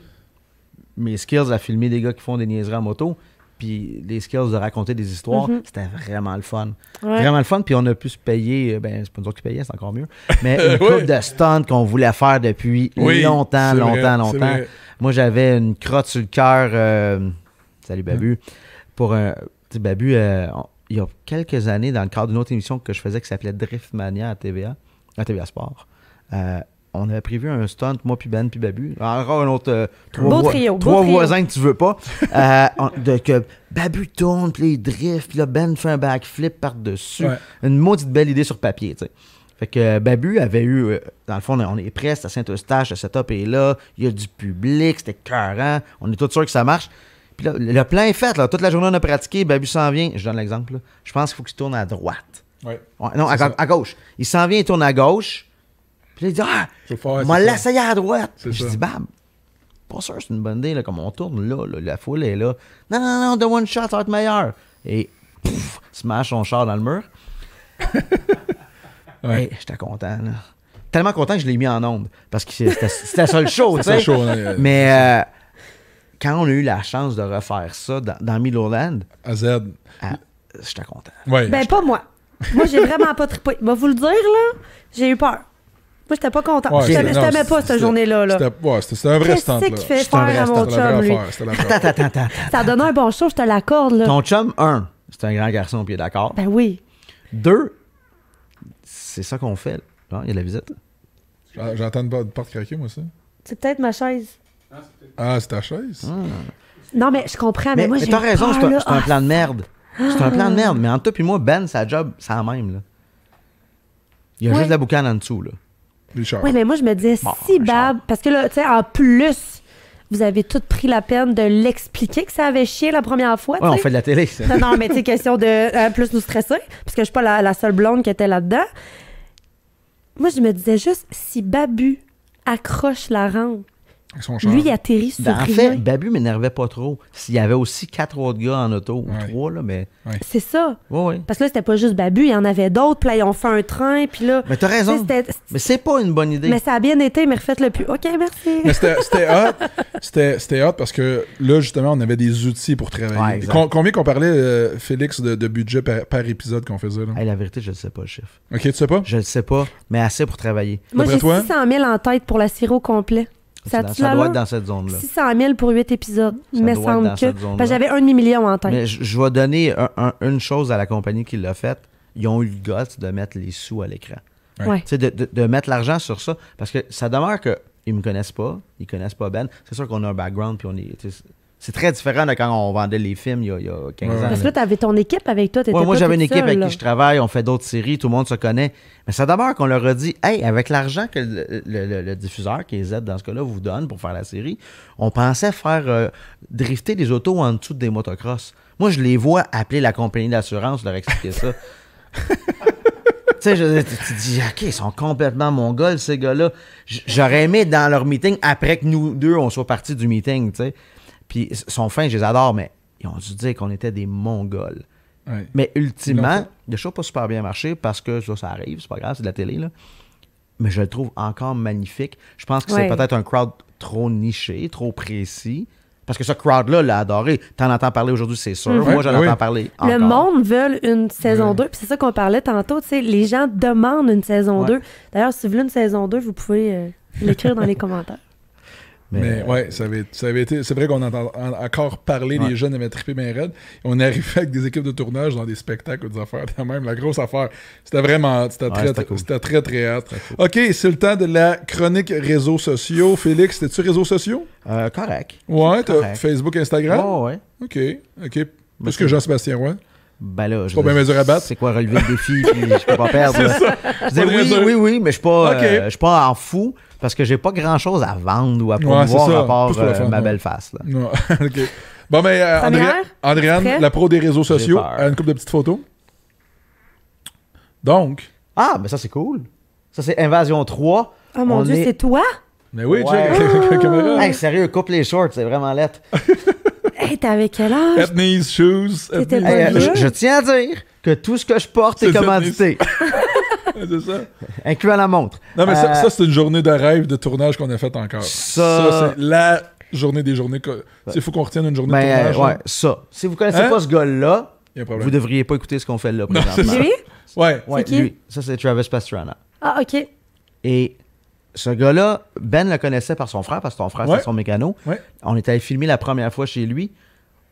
mes skills à filmer des gars qui font des niaiseries en moto, puis les skills de raconter des histoires, c'était vraiment le fun. Vraiment le fun, puis on a pu se payer, c'est pas nous autres qui payaient, c'est encore mieux, mais une couple de stunts qu'on voulait faire depuis longtemps. Moi, j'avais une crotte sur le cœur, salut Babu, pour un... Tu sais, Babu, il y a quelques années, dans le cadre d'une autre émission que je faisais qui s'appelait Driftmania à TVA Sport, on avait prévu un stunt, moi puis Ben puis Babu. Encore un autre... trois voisins que tu veux pas. Que Babu tourne, puis il drift, puis là Ben fait un backflip par-dessus. Ouais. Une maudite belle idée sur papier, tu sais. Fait que Babu avait eu... dans le fond, on est prêt, c'est à Saint-Eustache, le setup est là, il y a du public, c'était écœurant, on est tous sûrs que ça marche. Puis là, le plan est fait, là. Toute la journée, on a pratiqué, Babu s'en vient. Je donne l'exemple, là. Je pense qu'il faut qu'il tourne à droite. Non, à gauche. Il s'en vient, il tourne à gauche. Puis là, il dit on m'a l'essayé à droite. Je dis Bab, pas sûr, c'est une bonne idée, là, comme on tourne là, la foule est là. Non, de one shot, ça va être meilleur. Et smash son char dans le mur. Hey, j'étais content, là. Tellement content que je l'ai mis en onde. Parce que c'était ça le show, tu sais. Mais quand on a eu la chance de refaire ça dans Milloland, à Z, j'étais content. Ouais. Ben, pas moi. Moi, j'ai vraiment pas trippé. Va vous le dire, là, j'ai eu peur. Moi, j'étais pas content. Ouais, je t'aimais pas cette journée-là. Là. C'était un vrai stunt. Qu'est-ce qu'il fait faire à mon chum, lui? Attends. Ça a donné un bon show, je te l'accorde. Là. Ton chum, 1, c'est un grand garçon, puis il est d'accord. Ben oui. 2, c'est ça qu'on fait. Il y a de la visite. J'entends une porte craquer, moi, ça. C'est peut-être ma chaise. Ah, c'est ta chaise? Non, mais je comprends, mais moi, j'ai t'as raison, peur, c'est un plan de merde. C'est un plan de merde. Mais entre toi et moi, Ben, sa job, c'est la même. Là. Il y a juste la boucane en dessous. Là. Oui, mais moi, je me disais, si Bab... Parce que là, tu sais, en plus, vous avez tout pris la peine de l'expliquer que ça avait chié la première fois. Ouais, on fait de la télé, ça. Non, mais tu sais, question de plus nous stresser, parce que je suis pas la seule blonde qui était là-dedans. Moi, je me disais juste, si Babu accroche la rampe, lui, il atterrit sur rien. En fait, Babu m'énervait pas trop. S'il y avait aussi 4 autres gars en auto, ou 3, là, mais... C'est ça. Oui. Parce que là, c'était pas juste Babu, il y en avait d'autres, puis là, ils ont fait un train, puis là... Mais t'as raison. Mais c'est pas une bonne idée. Mais ça a bien été, mais refaites-le plus. OK, merci. Mais c'était hot parce que là, justement, on avait des outils pour travailler. Combien qu'on parlait, Félix, de budget par épisode qu'on faisait? Là? Hey, la vérité, je ne sais pas le chiffre. OK, tu sais pas? Je le sais pas, mais assez pour travailler. Moi, j'ai 600 000 en tête pour la série au complet. Ça doit être dans cette zone-là. 600 000 pour 8 épisodes. Il me semble que... Parce que j'avais 1 demi-million en tête. Mais je vais donner une chose à la compagnie qui l'a fait. Ils ont eu le gosse de mettre les sous à l'écran. Ouais. Tu sais, de mettre l'argent sur ça. Parce que ça demeure qu'ils ne me connaissent pas. Ils ne connaissent pas Ben. C'est sûr qu'on a un background. Puis c'est très différent de quand on vendait les films il y a 15 ans. Parce que là, tu avais ton équipe avec toi. Moi, j'avais une équipe avec qui je travaille. On fait d'autres séries. Tout le monde se connaît. Mais ça demeure qu'on leur a dit, hey, avec l'argent que le diffuseur, qui est Z dans ce cas-là, vous donne pour faire la série, on pensait faire drifter des autos en dessous des motocross. Moi, je les vois appeler la compagnie d'assurance, leur expliquer ça. Tu sais, tu te dis, OK, ils sont complètement mongols, ces gars-là. J'aurais aimé dans leur meeting, après que nous deux, on soit partis du meeting, tu sais. Puis, ils sont fins, je les adore, mais ils ont dû dire qu'on était des mongols. Ouais. Mais ultimement, le show n'a pas super bien marché parce que ça arrive, c'est pas grave, c'est de la télé, là. Mais je le trouve encore magnifique. Je pense que c'est peut-être un crowd trop niché, trop précis. Parce que ce crowd-là l'a adoré. T'en entends parler aujourd'hui, c'est sûr. Moi, j'en entends parler encore. Le monde veut une saison 2. Puis c'est ça qu'on parlait tantôt. Les gens demandent une saison 2. D'ailleurs, si vous voulez une saison 2, vous pouvez l'écrire dans les commentaires. Mais ouais, ça avait été. C'est vrai qu'on entend encore parler, les jeunes avaient trippé bien raide. On est arrivé avec des équipes de tournage dans des spectacles ou des affaires de même. La grosse affaire. C'était vraiment. C'était très, très hâte. Cool. OK, c'est le temps de la chronique réseaux sociaux. Félix, c'était-tu réseaux sociaux? Correct. Ouais, t'as Facebook, Instagram? Ouais. OK. Plus que Jean-Sébastien Roy. Ben là, c'est quoi relever le défi puis je peux pas perdre. Je disais oui, mais je suis pas en fou parce que j'ai pas grand chose à vendre ou à promouvoir à part ma belle face. Là. Non. OK. Bon, mais Andréane, la pro des réseaux sociaux, a une couple de petites photos. Donc. Ah, mais ça c'est cool. Ça c'est Invasion 3. Oh mon Dieu, c'est toi? Mais oui, check la caméra. Hey, sérieux, coupe les shorts, c'est vraiment lettre. Hey, t'avais quel âge? Ethnies shoes. Je tiens à dire que tout ce que je porte est commandité. C'est ça. Incluant la montre. Non, mais ça, c'est une journée de rêve de tournage qu'on a faite encore. Ça, c'est la journée des journées. Il faut qu'on retienne une journée de tournage. Ouais, ça. Si vous connaissez pas ce gars-là, vous devriez pas écouter ce qu'on fait là présentement. Lui? Ouais, lui. Ça, c'est Travis Pastrana. Ah, OK. Et ce gars-là, Ben le connaissait par son frère, parce que son frère, c'était son mécano. Ouais. On était allé filmer la première fois chez lui.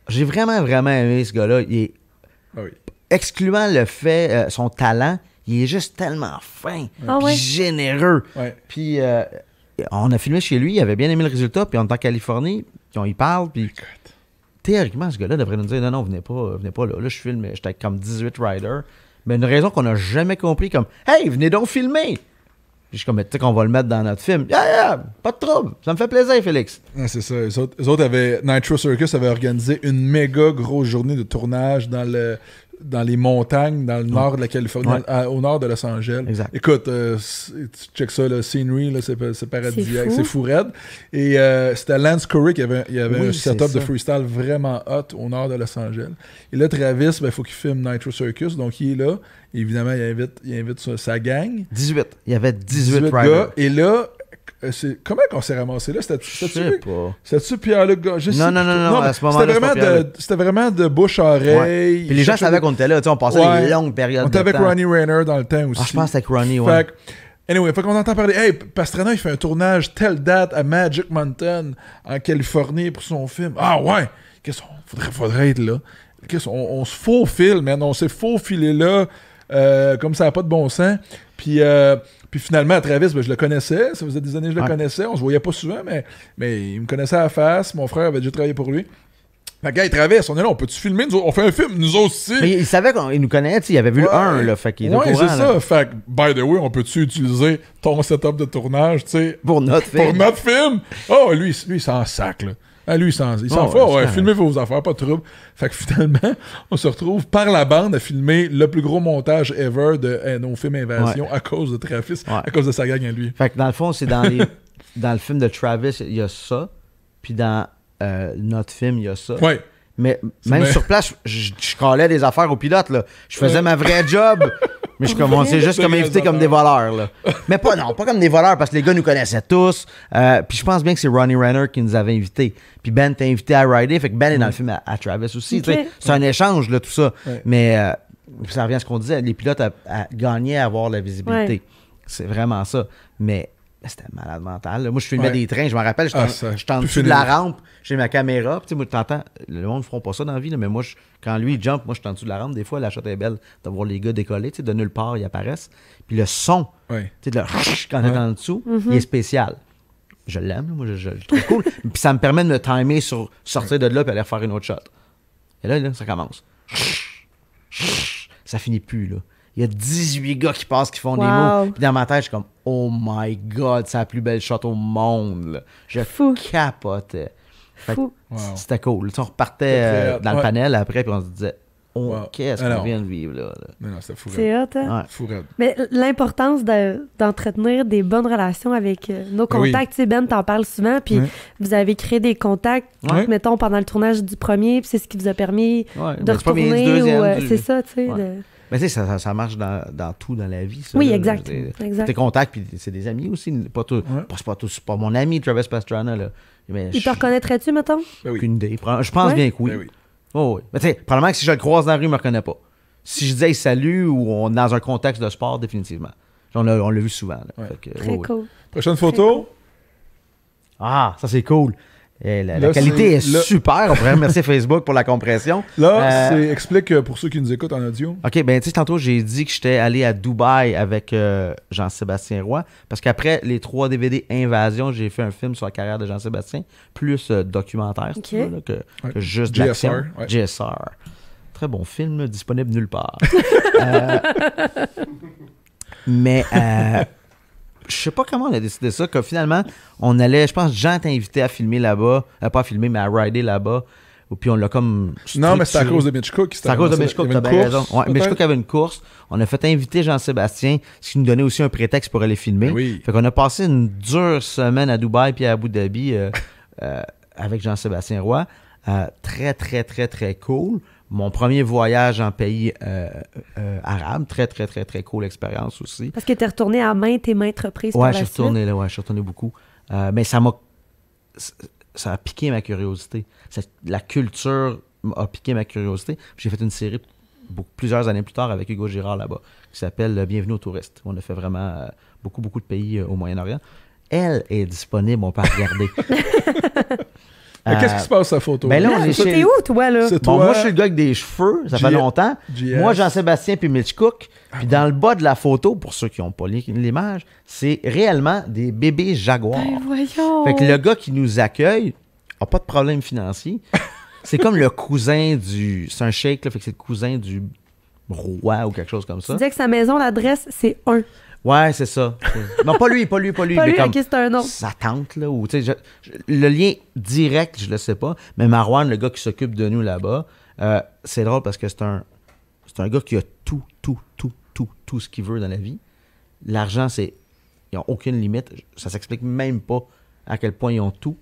J'ai vraiment, vraiment aimé ce gars-là. Excluant le fait, son talent, il est juste tellement fin, généreux. Ouais. Puis on a filmé chez lui, il avait bien aimé le résultat, puis on est en Californie, puis on y parle, puis théoriquement, ce gars-là devrait nous dire non, venez pas là. Là, je filme, j'étais avec comme 18 riders. Mais une raison qu'on n'a jamais compris, comme hey, venez donc filmer! Puis je suis comme, tu sais qu'on va le mettre dans notre film. Pas de trouble. Ça me fait plaisir, Félix. Ouais, c'est ça. Les autres avaient... Nitro Circus avait organisé une méga grosse journée de tournage dans les montagnes, dans le nord de la Californie, au nord de Los Angeles. Exact. Écoute, tu check ça, le scenery, là, c'est paradisiaque, c'est fou raide. Et c'était Lance Curry qui avait un setup de freestyle vraiment hot au nord de Los Angeles. Et là, Travis, il faut qu'il filme Nitro Circus, donc il est là. Évidemment, il invite sa gang. 18. Il y avait 18 gars. Et là, Comment qu'on s'est ramassé là? C'était-tu Pierre-Luc Gagnon? Non, à ce moment-là, c'était vraiment de bouche à oreille. Puis les gens savaient qu'on était là, on passait des longues périodes de temps. On était avec Ronnie Rayner dans le temps aussi. Je pense avec Ronnie, ouais. Anyway, faut qu'on entend parler. Hey, Pastrana, il fait un tournage telle date à Magic Mountain, en Californie, pour son film. Ah ouais! Qu'est-ce qu'on faudrait être là? On se faufile, man. On s'est faufilé là, comme ça n'a pas de bon sens. Puis finalement, à Travis, je le connaissais. Ça faisait des années que je le connaissais. On se voyait pas souvent, mais il me connaissait à la face. Mon frère avait déjà travaillé pour lui. Fait que, hey, Travis, on est là, on peut-tu filmer? On fait un film, nous aussi. Mais il savait qu'il nous connaissait, il avait vu le 1, là. Fait qu'il est au courant, c'est ça. Fait que, by the way, on peut-tu utiliser ton setup de tournage, tu sais? Pour notre film. Oh, lui, il s'en sac, là. Ah, lui, il s'en fout. Filmez vos affaires, pas de trouble. Fait que finalement, on se retrouve par la bande à filmer le plus gros montage ever de nos films Invasion à cause de Travis, à cause de sa gang à lui. Fait que dans le fond, c'est dans le film de Travis, il y a ça. Puis dans notre film, il y a ça. Ouais. Mais même sur place, je calais des affaires au pilote, là. Je faisais ma vraie job. Mais je commençais juste comme invité comme des voleurs, là. Mais pas comme des voleurs, parce que les gars nous connaissaient tous. Puis je pense bien que c'est Ronnie Renner qui nous avait invités. Puis Ben t'a invité à rider, fait que Ben est dans le film à Travis aussi. Okay. C'est un échange, là, tout ça. Ouais. Mais ça revient à ce qu'on disait, les pilotes gagnaient à avoir la visibilité. Ouais. C'est vraiment ça. Mais c'était malade mental. Là. Moi, je filmais des trains, je me rappelle, j'étais en dessous de la rampe, j'ai ma caméra, puis moi, t'entends, le monde ne feront pas ça dans la vie, là, mais moi, quand lui, il jump, moi, je suis en dessous de la rampe, des fois, la shot est belle de voir les gars décoller, de nulle part, ils apparaissent. Puis le son, de le quand t'es en dessous, il est spécial. Je l'aime, moi, je trouve cool. Puis ça me permet de me timer sur sortir de là et aller refaire une autre shot. Et là, ça commence. Ça finit plus, là. Il y a 18 gars qui passent, qui font des mots. Puis dans ma tête, je suis comme, oh my God, c'est la plus belle shot au monde. Là. Je capotais. C'était cool. On repartait dans le panel après, puis on se disait, qu'est-ce qu'on vient de vivre là? Non, c'était fou. C'est hot, hein? Ouais. Mais l'importance d'entretenir des bonnes relations avec nos contacts, tu sais, Ben, t'en parles souvent, puis vous avez créé des contacts, mettons, pendant le tournage du premier, puis c'est ce qui vous a permis de retourner. C'est ça, tu sais. Mais tu sais, ça marche dans tout dans la vie. Ça, oui, là, exact. Tes contacts, puis c'est des amis aussi. C'est pas mon ami, Travis Pastrana. Là. Mais il te reconnaîtrait-tu, mettons? Aucune idée. Je pense bien que oui. Ben oui. Oh, oui. Mais tu sais, probablement que si je le croise dans la rue, il me reconnaît pas. Si je dis hey, salut ou on est dans un contexte de sport, définitivement. On l'a vu souvent. Là. Fait que, très cool. Prochaine photo. Cool. Ah, ça c'est cool. La qualité est super. On pourrait remercier Facebook pour la compression. Là, explique pour ceux qui nous écoutent en audio. OK, ben tu sais, tantôt, j'ai dit que j'étais allé à Dubaï avec Jean-Sébastien Roy. Parce qu'après les 3 DVD Invasion, j'ai fait un film sur la carrière de Jean-Sébastien, plus documentaire, si tu veux, là, que juste de l'action. GSR. Très bon film, disponible nulle part. Mais... je sais pas comment on a décidé ça, que finalement, on allait, je pense, Jean t'a invité à filmer là-bas, pas à filmer, mais à rider là-bas, puis on l'a comme structuré. Non, mais c'est à cause de Mitch Cook. C'est à cause de Mitch Cook, t'as bien raison. Ouais, Mitch Cook avait une course, on a fait inviter Jean-Sébastien, ce qui nous donnait aussi un prétexte pour aller filmer. Oui. Fait qu'on a passé une dure semaine à Dubaï puis à Abu Dhabi avec Jean-Sébastien Roy. Très, très, très, très cool. Mon premier voyage en pays arabe, très, très, très, très cool expérience aussi. Parce que tu es retourné à maintes et maintes reprises par la suite. Je suis retourné beaucoup. Mais ça a piqué ma curiosité. La culture a piqué ma curiosité. J'ai fait une série plusieurs années plus tard avec Hugo Girard là-bas, qui s'appelle Bienvenue aux touristes. On a fait vraiment beaucoup, beaucoup de pays au Moyen-Orient. Elle est disponible, on peut la regarder. Qu'est-ce qui se passe sa photo? Ben là, t'es où, toi, là? Bon, moi, je suis le gars avec des cheveux, ça fait longtemps. Moi, Jean-Sébastien puis Mitch Cook. Puis dans le bas de la photo, pour ceux qui n'ont pas l'image, c'est réellement des bébés jaguars. Ben voyons! Fait que le gars qui nous accueille n'a pas de problème financier. C'est comme le cousin du... C'est un sheikh, là, fait que c'est le cousin du roi ou quelque chose comme ça. Tu disais que sa maison, l'adresse, c'est 1. Ouais, c'est ça. Non, pas lui. Pas mais lui, comme ok, c'est un autre. sa tante, là. Ou, le lien direct, je le sais pas. Mais Marwan, le gars qui s'occupe de nous là-bas, c'est drôle parce que c'est un gars qui a tout ce qu'il veut dans la vie. L'argent, ils n'ont aucune limite. Ça s'explique même pas à quel point ils ont tout.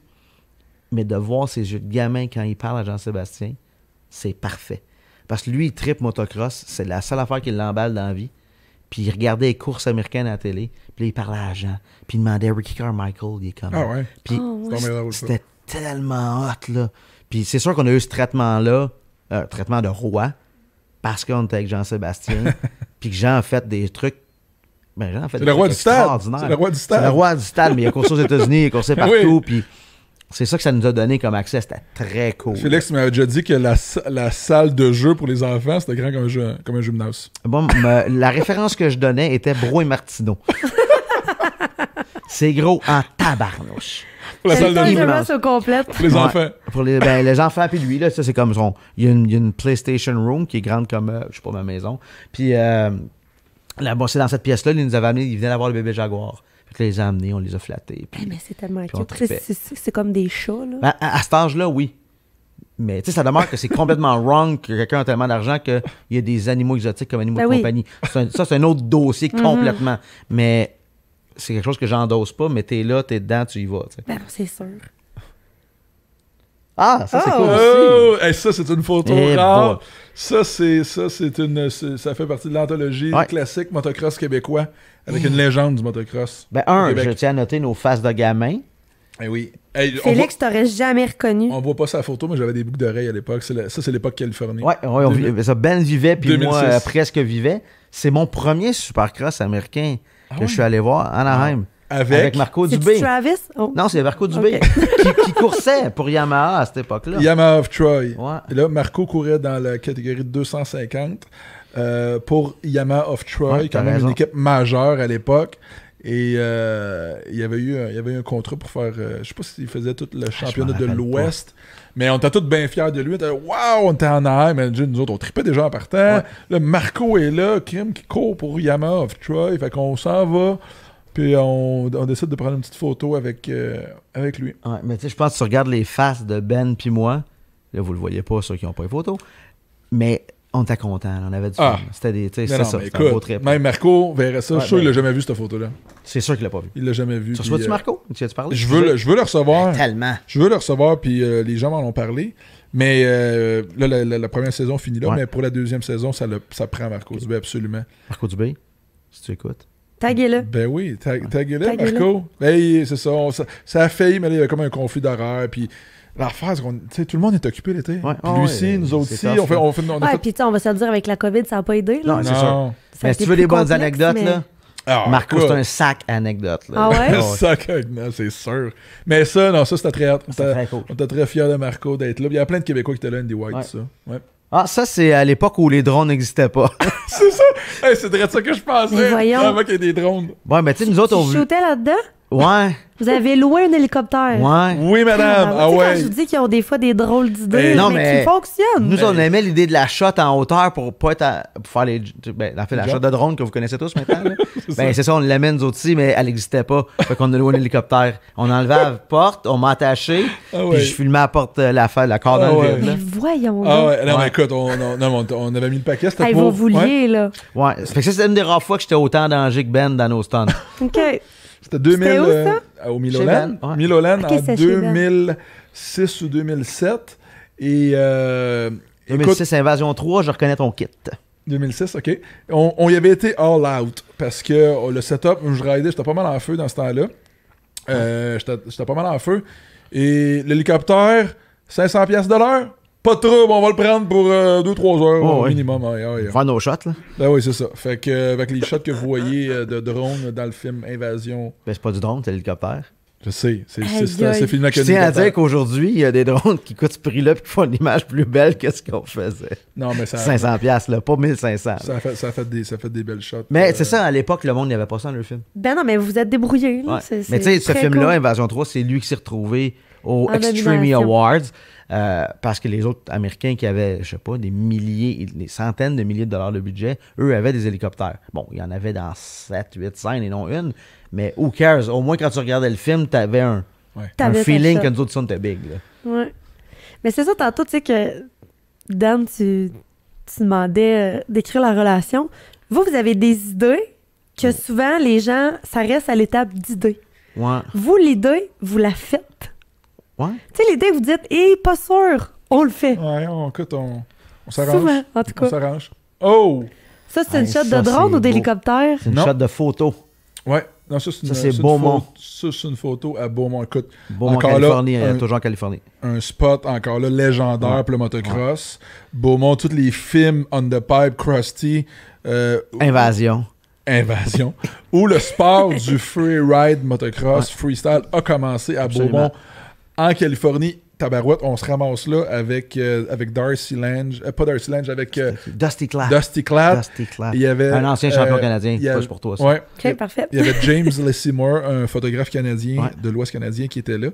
Mais de voir ses yeux de gamin quand il parle à Jean-Sébastien, c'est parfait. Parce que lui, il trippe motocross. C'est la seule affaire qui l'emballe dans la vie. puis il regardait les courses américaines à la télé, puis là, il parlait à Jean, puis il demandait Ricky Carmichael, il est comme... Ah ouais? Puis ouais. c'était tellement hot, là. Puis c'est sûr qu'on a eu ce traitement-là, traitement de roi, parce qu'on était avec Jean-Sébastien, puis que Jean a fait des trucs. Ben, Jean a fait c'est le roi du stade. C'est le roi du stade. C'est le roi du stade, mais il a coursé aux États-Unis, il a coursé partout, puis c'est ça que ça nous a donné comme accès. C'était très cool. Félix m'avait déjà dit que la salle de jeu pour les enfants, c'était grand comme un gymnase. Bon, la référence que je donnais était Bro et Martineau. C'est gros en tabarnouche. Pour la salle de jeu. Complète. Pour les enfants. Pour les enfants, puis lui, là, ça, c'est comme il y a une PlayStation Room qui est grande comme, je sais pas, ma maison. Puis là-bas, c'est dans cette pièce-là, il nous avait amené, il venait d'avoir le bébé Jaguar. Puis là, les a amenés, on les a flattés. Puis, mais c'est tellement cute. C'est comme des chats, là. Ben, à cet âge-là, oui. Mais tu sais, ça demeure que c'est complètement wrong que quelqu'un a tellement d'argent qu'il y a des animaux exotiques comme animaux de compagnie. Ça, c'est un autre dossier complètement. Mais c'est quelque chose que j'endosse pas, mais t'es là, t'es dedans, tu y vas. T'sais. Ben, c'est sûr. Ah, ça, c'est cool aussi. Hey, ça, c'est une photo rare. Ça fait partie de l'anthologie classique motocross québécois avec une légende du motocross. Ben, je tiens à noter nos faces de gamins. Eh oui. Hey, Félix, t'aurais jamais reconnu. On voit pas sa photo, mais j'avais des boucles d'oreilles à l'époque. Ça, c'est l'époque Californie. Ben vivait, puis moi, presque vivais. C'est mon premier supercross américain que je suis allé voir, Anaheim. Avec Marco Dubé. C'est Travis? Oh. Non, c'est Marco Dubé qui coursait pour Yamaha à cette époque-là. Yamaha of Troy. Ouais. Et là, Marco courait dans la catégorie de 250 pour Yamaha of Troy, quand même une équipe majeure à l'époque. Et il y avait eu un contrat pour faire, je sais pas s'il faisait tout le championnat de l'Ouest, mais on était tous bien fiers de lui. On était en air, mais nous autres, on tripait déjà en partant. Ouais. Là, Marco est là, Kim qui court pour Yamaha of Troy, fait qu'on s'en va. Puis on décide de prendre une petite photo avec lui. Ouais, mais tu sais, je pense que tu regardes les faces de Ben puis moi. Là, vous le voyez pas, ceux qui n'ont pas les photos. Mais on était contents. On avait du fun. C'était des. Tu sais, c'est ça. C'était un beau trip. Même Marco verrait ça. Je suis sûr qu'il l'a jamais vu, cette photo-là. C'est sûr qu'il l'a pas vu. Il l'a jamais vu. Tu reçois-tu Marco? Tu as-tu parlé? Je veux le recevoir. Tellement. Je veux le recevoir, puis les gens m'en ont parlé. Mais là, la première saison finit là. Mais pour la deuxième saison, ça prend Marco Dubé, absolument. Marco Dubé, si tu écoutes. Taguez-le. Ben oui, taguez-le, Marco. Ben, c'est ça. Ça a failli, mais là, il y avait comme un conflit d'horaire. Puis l'affaire, c'est que tout le monde est occupé l'été. Ouais. Puis lui aussi, nous autres aussi. Puis on va se le dire, avec la COVID, ça n'a pas aidé. Là. Non, c'est sûr. Mais si tu veux des bonnes anecdotes, là. Marco, c'est un sac anecdote. Là. Ah ouais? Un sac anecdote, c'est sûr. Mais ça, c'était très hâte. Cool. On était très fiers de Marco d'être là. Il y a plein de Québécois qui étaient là, Andy White, ça. Ouais. Ah, ça, c'est à l'époque où les drones n'existaient pas. C'est ça! Hey, c'est de ça que je pensais. Mais voyons. Vraiment qu'il y a des drones. Ouais, mais tu sais, nous autres, on... Tu shootais là-dedans? Ouais. Vous avez loué un hélicoptère? Ouais. Oui, madame. Ah ouais. Quand je vous dis qu'ils ont des fois des drôles d'idées, mais qui fonctionnent. Nous, on aimait l'idée de la shot en hauteur pour pas être pour faire les... Ben, en fait, la shot de drone que vous connaissez tous maintenant. C'est ça, on l'amène nous autres aussi, mais elle n'existait pas. Fait qu'on a loué un hélicoptère. On enlevait la porte, on m'a attaché, puis je filmais la porte, la corde dans le vide. Mais voyons. Ah ouais, non, mais écoute, on avait mis le paquet, c'était pour... vous vouliez, là. Ouais, c'est une des rares fois que j'étais autant en danger que Ben dans nos stunts. OK. C'était 2000 au Miloland. Ouais. Miloland en 2006 ou 2007. Et 2006, Invasion 3, je reconnais ton kit. 2006, OK. On y avait été all out parce que le setup, je raidais, j'étais pas mal en feu dans ce temps-là. J'étais pas mal en feu. Et l'hélicoptère, 500$ de l'heure. Pas de trouble, on va le prendre pour 2-3 heures au minimum. Faire nos shots, là. Ben oui, c'est ça. Fait que avec les shots que vous voyez de drone dans le film Invasion. Ben c'est pas du drone, c'est l'hélicoptère. Je sais, c'est filmé avec Je tiens à dire qu'aujourd'hui, il y a des drones qui coûtent ce prix-là et qui font une image plus belle que ce qu'on faisait. Non, mais ça... 500$, là, pas 1500. Ça a fait des belles shots. Mais c'est ça, à l'époque, le monde n'y avait pas ça dans le film. Ben non, mais vous êtes débrouillés. Ouais. Mais tu sais, ce film-là, Invasion 3, c'est lui qui s'est retrouvé au Extreme Awards. Parce que les autres Américains qui avaient, je sais pas, des centaines de milliers de dollars de budget, eux avaient des hélicoptères. Bon, il y en avait dans 7, 8 scènes et non une, mais who cares? Au moins, quand tu regardais le film, t'avais un feeling que nous autres, on était big. Là. Ouais. Mais c'est ça, tantôt, tu sais que, Dan, tu demandais d'écrire la relation. Vous avez des idées que souvent, les gens, ça reste à l'étape d'idée. Ouais. Vous, l'idée, vous la faites. Ouais. Tu sais, l'idée, vous dites, pas sûr, on le fait. Ouais, écoute, on s'arrange. Souvent, en tout cas. On s'arrange. Oh! Ça, c'est une shot de drone ou d'hélicoptère? C'est une shot de photo. Ouais. Non, ça, c'est Beaumont. Ça, c'est une photo à Beaumont. Écoute, Beaumont, Californie, toujours en Californie. Un spot encore là légendaire pour le motocross. Beaumont, tous les films On the Pipe, Krusty. Invasion. Où le sport du freeride motocross, freestyle, a commencé à Beaumont, en Californie. Tabarouette, on se ramasse là avec Darcy Lange, pas Darcy Lange, avec Dusty Clapp. Il y avait, un ancien champion canadien, c'est pour toi ça. Ouais, ok, parfait. Il y avait James Lessimore, un photographe canadien de l'Ouest canadien qui était là.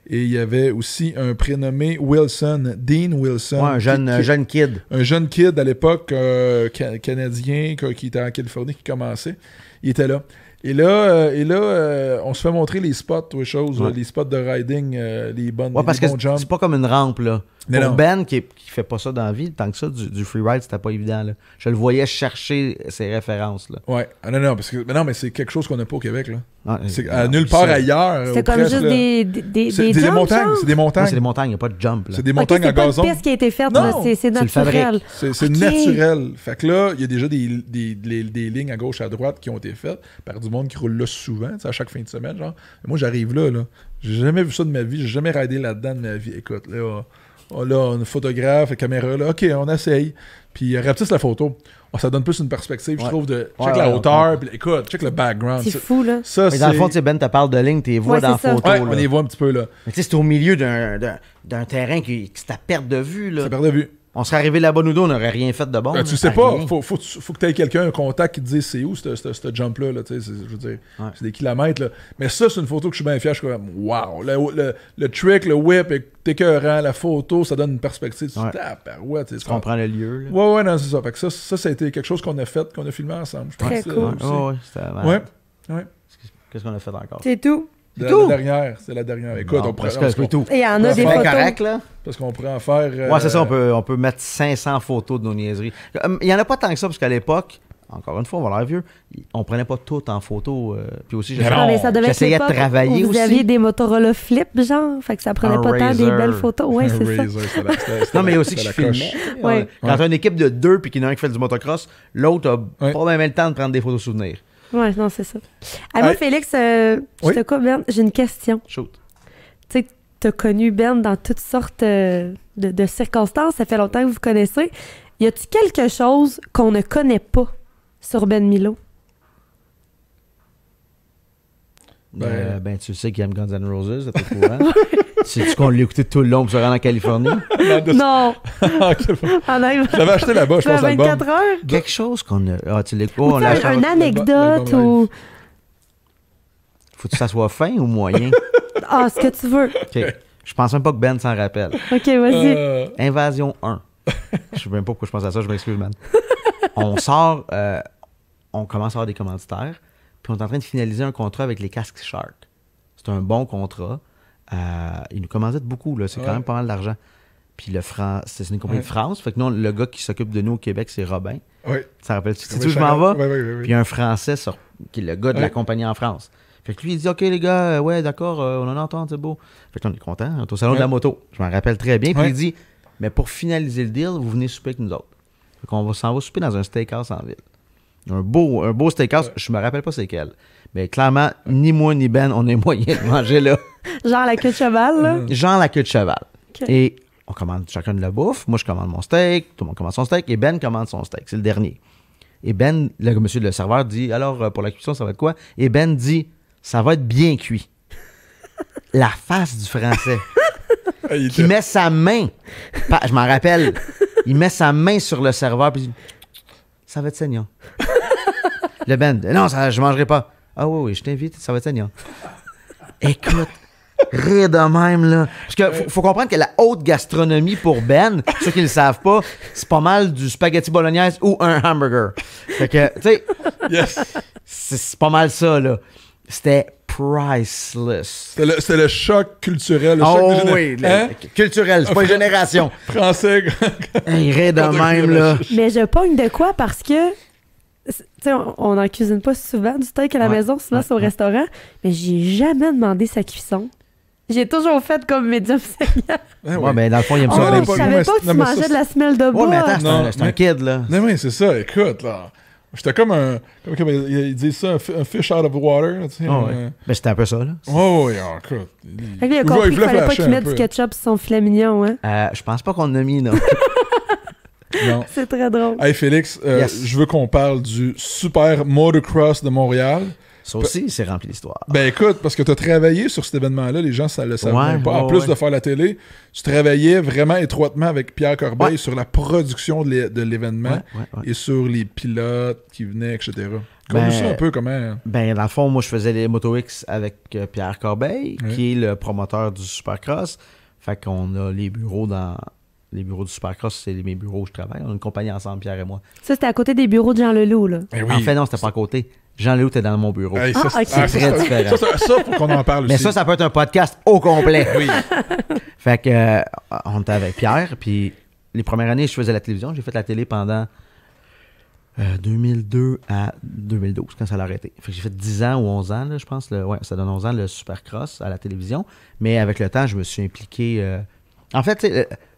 Et il y avait aussi un prénommé Wilson, Dean Wilson. Ouais, un jeune kid. Un jeune kid à l'époque canadien qui était en Californie, qui commençait. Il était là. Et là, on se fait montrer les spots, les spots de riding, les bonnes parce que jumps. C'est pas comme une rampe, là. Mais pour Ben, qui fait pas ça dans la vie, tant que ça, du freeride, c'était pas évident, là. Je le voyais chercher ses références, là. Ouais. Ah, mais c'est quelque chose qu'on n'a pas au Québec, là. C'est nulle part ailleurs. C'est comme juste des montagnes. C'est des montagnes. C'est des montagnes, il n'y a pas de jump, là. C'est des montagnes à gazon. C'est pas une piste qui a été faite, c'est naturel. C'est naturel. Fait que là, il y a déjà des lignes à gauche, à droite qui ont été faites par du monde qui roule là souvent, à chaque fin de semaine, genre. Moi, j'arrive là. J'ai jamais vu ça de ma vie. J'ai jamais ridé là-dedans de ma vie. Écoute, là, on photographe, caméra, là. OK, on essaye. Puis rapetisse la photo. Ça donne plus une perspective, je trouve, de check la hauteur, puis écoute, check le background. C'est fou, là. Mais dans le fond, Ben te parle de ligne, tu les vois dans la photo. Ouais, on les voit un petit peu, là. Mais tu sais, c'est au milieu d'un terrain qui c'est à perte de vue, là. C'est à perte de vue. On serait arrivé là-bas, nous deux, on n'aurait rien fait de bon. Tu sais pas, faut que tu aies quelqu'un, un contact qui te dise c'est où ce jump-là, là, je veux dire, c'est des kilomètres, là. Mais ça, c'est une photo que je suis bien fier, je suis comme, wow, le trick, le whip, est écœurant, la photo, ça donne une perspective, tu comprends le lieu, là. Ouais, non, c'est ça. Fait que ça a été quelque chose qu'on a fait, qu'on a filmé ensemble, je pense. Très cool. Ouais. Qu'est-ce qu'on a fait encore? C'est tout. C'est la dernière. Écoute, on pourrait tout. Et il y en a des photos. Correct, là. Parce qu'on pourrait en faire. Ouais, c'est ça, on peut mettre 500 photos de nos niaiseries. Il n'y en a pas tant que ça, parce qu'à l'époque, encore une fois, on va l'air vieux, on prenait pas tout en photo. Puis aussi, j'essayais de travailler aussi. Vous aviez des Motorola Flip, genre, fait que ça prenait pas tant des belles photos. Ouais, c'est ça. Non, mais aussi que je filmais. Quand tu as une équipe de deux, puis qu'il y en a un qui fait du motocross, l'autre a pas même le temps de prendre des photos souvenirs. Ouais, non, c'est ça. Moi, Félix, Ben, j'ai une question. Shoot. Tu sais, t'as connu Ben dans toutes sortes de circonstances. Ça fait longtemps que vous vous connaissez. Y a-tu quelque chose qu'on ne connaît pas sur Ben Milo? Tu sais qu'il aime Guns N' Roses, c'est au courant. Sais-tu qu'on l'a écouté tout le long pour se rendre en Californie? Non! J'avais acheté là-bas, je pense, l'album. 24 heures? Quelque chose qu'on a... Ah, tu l'écoutes? Une anecdote ou... Faut que ça soit fin ou moyen? Ce que tu veux. OK. Je pense même pas que Ben s'en rappelle. OK, vas-y. Invasion 1. Je sais même pas pourquoi je pense à ça, je m'excuse, man. On sort... on commence à avoir des commanditaires, puis on est en train de finaliser un contrat avec les casques Shark. C'est un bon contrat. Ils nous commanditent beaucoup, là. C'est quand même pas mal d'argent. Puis c'est une compagnie de France. Fait que nous, le gars qui s'occupe de nous au Québec, c'est Robin. Oui. Ça rappelle-tu? Tu sais où je m'en vais? Oui. Puis un Français qui est le gars de la compagnie en France. Fait que lui, il dit, OK, les gars, ouais, d'accord, on en entend, c'est beau. Fait que là, on est content. On est au salon de la moto. Je m'en rappelle très bien. Puis il dit, mais pour finaliser le deal, vous venez souper avec nous autres. Fait qu'on s'en va souper dans un steakhouse en ville. Un beau steakhouse. Je me rappelle pas c'est quel. Mais clairement, ni moi ni Ben, on est moyen de manger là. Genre la queue de cheval, là? Genre la queue de cheval. Okay. Et on commande chacun de la bouffe. Moi, je commande mon steak. Tout le monde commande son steak. Et Ben commande son steak. C'est le dernier. Et Ben, monsieur le serveur, dit, alors, pour la cuisson, ça va être quoi? Et Ben dit, ça va être bien cuit. La face du Français. Qui met sa main. Je m'en rappelle. Il met sa main sur le serveur puis il dit, ça va être saignant. Le Ben, non, je mangerai pas. Ah oui, je t'invite, ça va être saignant. Écoute, rire de même, là. Parce que faut comprendre que la haute gastronomie pour Ben, ceux qui le savent pas, c'est pas mal du spaghetti bolognaise ou un hamburger. Fait que, tu sais, c'est pas mal ça, là. C'était priceless. C'était le choc culturel. Culturel, c'est pas une génération. Français. Il rit de même, là. Mais je pogne de quoi parce que, tu sais, on n'en cuisine pas souvent du steak à la maison, souvent c'est au restaurant, mais j'ai jamais demandé sa cuisson. J'ai toujours fait comme médium saignant. Ouais, mais dans le fond, il aime ça. Je savais pas que tu mangeais de la semelle de bois. Ouais, mais attends, c'est un kid, là. Non, mais c'est ça, écoute, là. J'étais comme un... Comme ils disent ça, un fish out of water. Tu sais, Ben, c'était un peu ça, là. Oui, écoute. Il a compris qu'il fallait pas qu'il mette du ketchup sur son filet mignon, hein? Je pense pas qu'on en a mis, non. Non. C'est très drôle. Hey, Félix, je veux qu'on parle du Super Motocross de Montréal. Ça aussi, c'est rempli d'histoire. Ben écoute, parce que tu as travaillé sur cet événement-là, les gens ne le savent même pas. En plus de faire la télé, tu travaillais vraiment étroitement avec Pierre Corbeil sur la production de l'événement et sur les pilotes qui venaient, etc. Comme ça un peu, comment... Ben, dans le fond, moi, je faisais les Moto X avec Pierre Corbeil, qui est le promoteur du Supercross. Fait qu'on a les bureaux dans... Les bureaux du Supercross, c'est mes bureaux où je travaille. On a une compagnie ensemble, Pierre et moi. Ça, c'était à côté des bureaux de Jean Leloup, là. Ben oui. En fait, non, c'était pas à côté. Jean Leloup était dans mon bureau. Hey, c'est très différent. Ça, faut qu'on en parle aussi. Mais ça peut être un podcast au complet. Oui. Fait que, on était avec Pierre, puis les premières années, je faisais la télévision. J'ai fait la télé pendant 2002 à 2012, quand ça l'a arrêté. Fait que j'ai fait 10 ans ou 11 ans, là, je pense. Ça donne 11 ans, le Supercross à la télévision. Mais avec le temps, je me suis impliqué... En fait,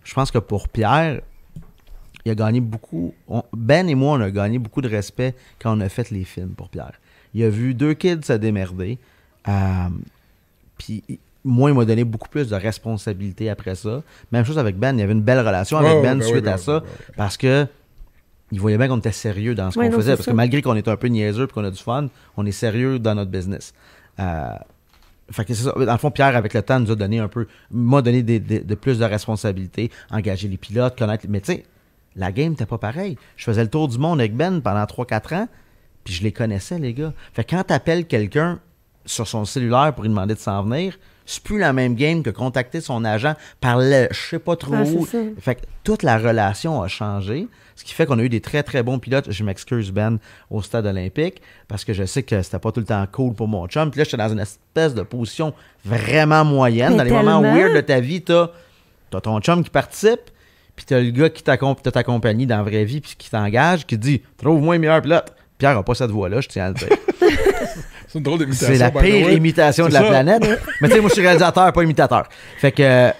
je pense que pour Pierre, il a gagné beaucoup... Ben et moi, on a gagné beaucoup de respect quand on a fait les films pour Pierre. Il a vu 2 kids se démerder. Puis moi, il m'a donné beaucoup plus de responsabilité après ça. Même chose avec Ben. Il y avait une belle relation avec Ben suite à ça. Parce que il voyait bien qu'on était sérieux dans ce qu'on faisait. Parce que malgré qu'on est un peu niaiseux et qu'on a du fun, on est sérieux dans notre business. Fait que c'est ça. Dans le fond, Pierre, avec le temps, nous a donné m'a donné de plus de responsabilités, engager les pilotes, connaître... Mais tu sais, la game n'était pas pareille. Je faisais le tour du monde avec Ben pendant 3-4 ans, puis je les connaissais, les gars. Fait que quand t'appelles quelqu'un sur son cellulaire pour lui demander de s'en venir, c'est plus la même game que contacter son agent par je sais pas trop où. Fait que toute la relation a changé, ce qui fait qu'on a eu des très très bons pilotes. Je m'excuse, Ben, au stade olympique, parce que je sais que c'était pas tout le temps cool pour mon chum. Puis là, j'étais dans une espèce de position vraiment moyenne. Dans les moments weird de ta vie, t'as ton chum qui participe, puis t'as le gars qui t'accompagne dans la vraie vie, puis qui t'engage, qui te dit « Trouve-moi un meilleur pilote ». Pierre n'a pas cette voix-là, je tiens à le dire. C'est une drôle d'imitation. C'est la pire imitation de la planète. Mais tu sais, moi, je suis réalisateur, pas imitateur. Fait que...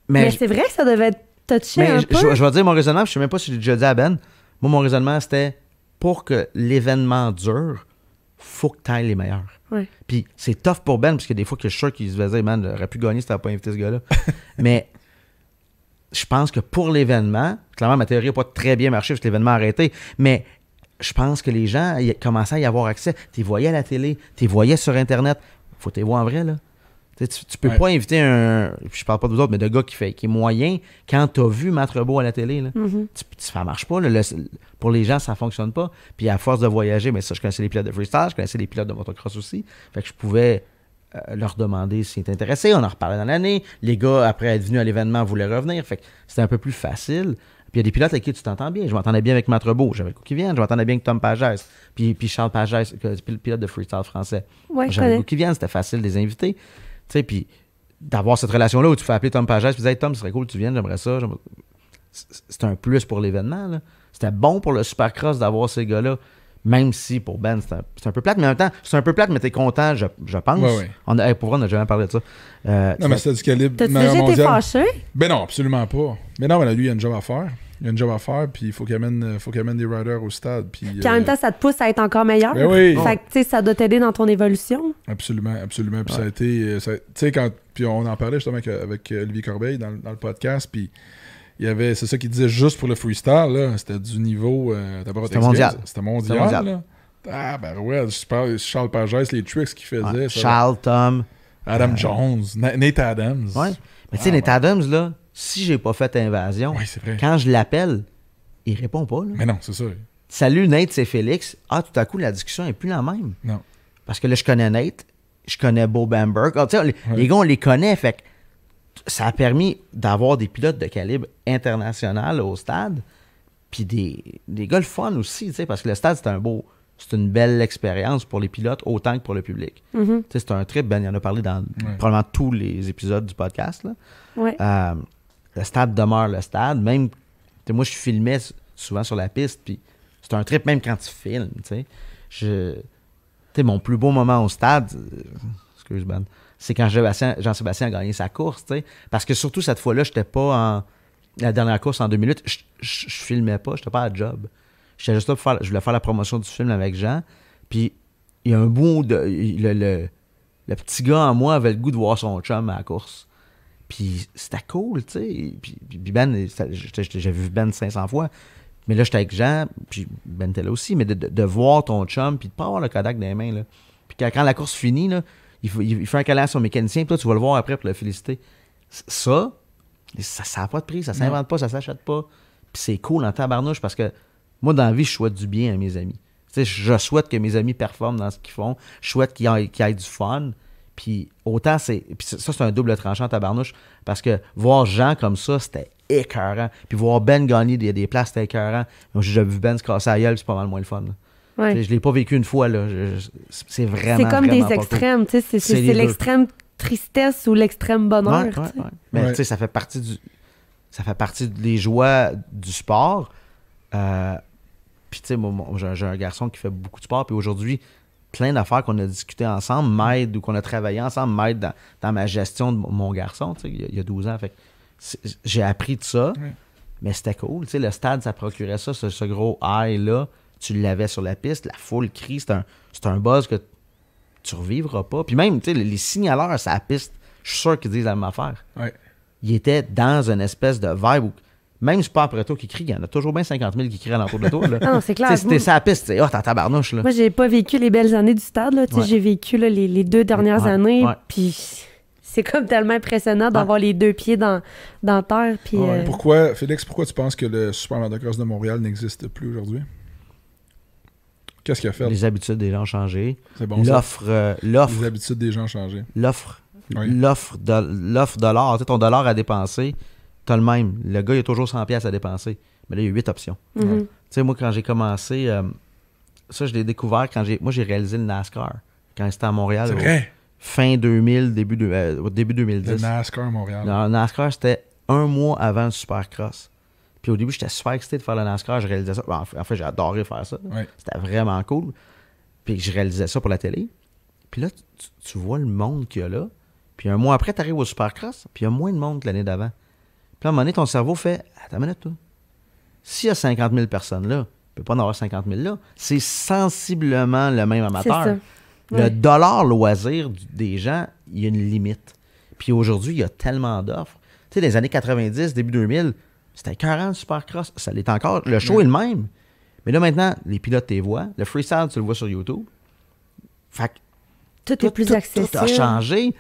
Mais c'est vrai que ça devait être touché un peu. Je vais dire mon raisonnement, je sais même pas si j'ai déjà dit à Ben. Moi, mon raisonnement, c'était pour que l'événement dure, faut que tu ailles les meilleurs. Ouais. Puis c'est tough pour Ben, parce que des fois, que je suis sûr qu'il se faisait, man, il aurait pu gagner si t'avais pas invité ce gars-là. Mais je pense que pour l'événement, clairement, ma théorie n'a pas très bien marché parce que l'événement a arrêté, mais je pense que les gens commençaient à y avoir accès. Tu les voyais à la télé, tu les voyais sur Internet. Faut te les voir en vrai, là. Tu peux pas inviter je parle pas de vous autres, mais de gars qui est moyen quand t'as vu Matt Rebaud à la télé. Là. Ça marche pas. Là, pour les gens, ça fonctionne pas. Puis à force de voyager, mais ça, je connaissais les pilotes de freestyle, je connaissais les pilotes de motocross aussi. Fait que je pouvais leur demander s'ils étaient intéressés. On en reparlait dans l'année. Les gars, après être venus à l'événement, voulaient revenir. Fait que c'était un peu plus facile. Puis il y a des pilotes avec qui tu t'entends bien. Je m'entendais bien avec Matt Rebaud, j'avais Guy Vienne, je m'entendais bien avec Tom Pagès, puis Charles Pagès, le pilote de freestyle français. Ouais, j'avais Guy Vienne, c'était facile de les inviter. Tu sais, puis d'avoir cette relation-là où tu fais appeler Tom Pagès, puis tu dis hey, Tom, ce serait cool que tu viennes, j'aimerais ça. C'est un plus pour l'événement. Là. C'était bon pour le Supercross d'avoir ces gars-là, même si pour Ben, c'est un peu plate, mais en même temps, c'est un peu plate, mais t'es content, je pense. Ouais. Pour vrai, on n'a jamais parlé de ça. Non, mais c'était du calibre. T'as-tu déjà été fâché? Ben non, absolument pas. Mais non, lui, il a une job à faire. Il y a une job à faire, puis il faut qu'il amène des riders au stade. Puis en même temps, ça te pousse à être encore meilleur. Ben oui. Fait que, tu sais, ça doit t'aider dans ton évolution. Absolument. Puis ça a été... Tu sais, puis on en parlait justement avec Olivier Corbeil dans le podcast, puis il y avait... C'est ça qu'il disait juste pour le freestyle, là. C'était du niveau... C'était mondial. C'était mondial, là. Ah, ben ouais, Charles Pagès, les tricks qu'il faisait. Ouais. Charles, Tom... Adam Jones, Nate Adams. Ouais. Mais tu sais, Nate Adams, là... Si j'ai pas fait Invasion, quand je l'appelle, il répond pas. Là. Mais non, c'est ça. Salut Nate, c'est Félix. Ah, tout à coup, la discussion n'est plus la même. Non. Parce que là, je connais Nate, je connais Bo Bamberg. Ah, les gars, on les connaît. Fait que ça a permis d'avoir des pilotes de calibre international au stade. Puis des gars le fun aussi, parce que le stade, c'est une belle expérience pour les pilotes autant que pour le public. Mm-hmm. C'est un trip, Ben, il en a parlé dans probablement tous les épisodes du podcast. Là. Ouais. Le stade demeure le stade. Même, moi, je filmais souvent sur la piste, puis c'est un trip même quand tu filmes. Mon plus beau moment au stade, excuse Ben, c'est quand Jean-Sébastien a gagné sa course. Parce que surtout cette fois-là, j'étais pas en. La dernière course en 2 minutes, je filmais pas, j'étais pas à job. J'étais juste là je voulais faire la promotion du film avec Jean. Puis il y a un bout de... Le petit gars en moi avait le goût de voir son chum à la course. Puis c'était cool, tu sais. Puis Ben, j'ai vu Ben 500 fois. Mais là, j'étais avec Jean, puis Ben était là aussi. Mais de voir ton chum, puis de pas avoir le Kodak dans les mains, là. Puis quand la course finit, là, il fait un câlin à son mécanicien, puis toi, tu vas le voir après pour le féliciter. Ça n'a pas de prix, ça s'invente pas, ça s'achète pas. Puis c'est cool en tabarnouche parce que moi, dans la vie, je souhaite du bien à mes amis. Tu sais, je souhaite que mes amis performent dans ce qu'ils font. Je souhaite qu'ils aient du fun. Puis autant, c'est un double tranchant en tabarnouche parce que voir Jean comme ça, c'était écœurant. Puis voir Ben gagner des places, c'était écœurant. Moi, j'ai déjà vu Ben se casser la gueule, c'est pas mal moins le fun. Ouais. Je l'ai pas vécu une fois, là. C'est vraiment. C'est comme des extrêmes, cool. Tu sais. C'est l'extrême tristesse ou l'extrême bonheur. Ouais. Mais tu sais, ça fait partie des joies du sport. Puis tu sais, moi, j'ai un garçon qui fait beaucoup de sport. Puis aujourd'hui, plein d'affaires qu'on a discutées ensemble m'aident ou qu'on a travaillé ensemble m'aident dans ma gestion de mon garçon, tu sais, il y a 12 ans. Fait j'ai appris de ça, mais c'était cool. Tu sais, le stade, ça procurait ça, ce gros high-là. Tu l'avais sur la piste, la foule crie, c'est un buzz que tu revivras pas. Puis même, tu sais, les signaleurs sur la piste, je suis sûr qu'ils disent la même affaire. Ouais. Ils étaient dans une espèce de vibe où même Sport Preto qui crie, il y en a toujours bien 50 000 qui crient alentour de toi. Là. Non, c'est clair. C'était sur la piste, t'es tabarnouche. Là. Moi, j'ai pas vécu les belles années du stade. Là. J'ai vécu là, les 2 dernières années. Puis c'est comme tellement impressionnant d'avoir les 2 pieds dans terre. Puis, Pourquoi, Félix, pourquoi tu penses que le Super Motocross de Montréal n'existe plus aujourd'hui? Qu'est-ce qu'il a fait? Les habitudes des gens ont changé. C'est bon, l'offre. Les habitudes des gens ont changé. L'offre de l'or. Tu sais, ton dollar à dépenser, t'as le même. Le gars, il a toujours 100$ à dépenser. Mais là, il y a 8 options. Mm-hmm. Tu sais, moi, quand j'ai commencé, ça, je l'ai découvert quand j'ai réalisé le NASCAR. Quand c'était à Montréal. C'est vrai? Fin 2000, début 2010. Le NASCAR à Montréal. Le NASCAR, c'était 1 mois avant le Supercross. Puis au début, j'étais super excité de faire le NASCAR. Je réalisais ça. En fait, j'ai adoré faire ça. Ouais. C'était vraiment cool. Puis je réalisais ça pour la télé. Puis là, tu vois le monde qu'il y a là. Puis un mois après, tu arrives au Supercross. Puis il y a moins de monde que l'année d'avant. Puis à un moment donné, ton cerveau fait « Attends une minute, toi. S'il y a 50 000 personnes là, il ne peut pas en avoir 50 000 là. C'est sensiblement le même amateur. Le dollar loisir des gens, il y a une limite. Puis aujourd'hui, il y a tellement d'offres. Tu sais, les années 90, début 2000, c'était 40 Supercross. Ça l'est encore. Le show est le même. Mais là, maintenant, les pilotes tes voient. Le freestyle, tu le vois sur YouTube. Fait que tout est plus accessible. Tout a changé.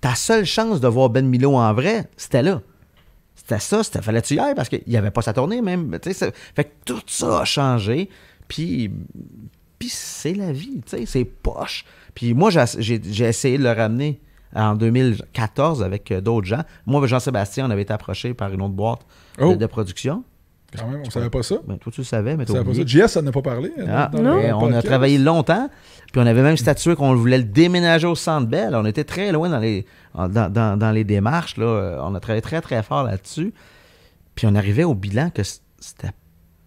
Ta seule chance de voir Ben Milo en vrai, c'était là. C'était ça. Fallait que tu y ailles parce qu'il n'y avait pas sa tournée même. Fait que tout ça a changé. Puis c'est la vie. C'est poche. Puis moi, j'ai essayé de le ramener en 2014 avec d'autres gens. Moi et Jean-Sébastien, on avait été approchés par une autre boîte de production. Quand même, on savait pas ça. Ben, toi, tu le savais, mais tu savais pas ça. JS, ça n'a pas parlé. On a travaillé longtemps, puis on avait même statué qu'on voulait le déménager au Centre Bell. On était très loin dans les démarches. Là. On a travaillé très, très fort là-dessus. Puis on arrivait au bilan que c'était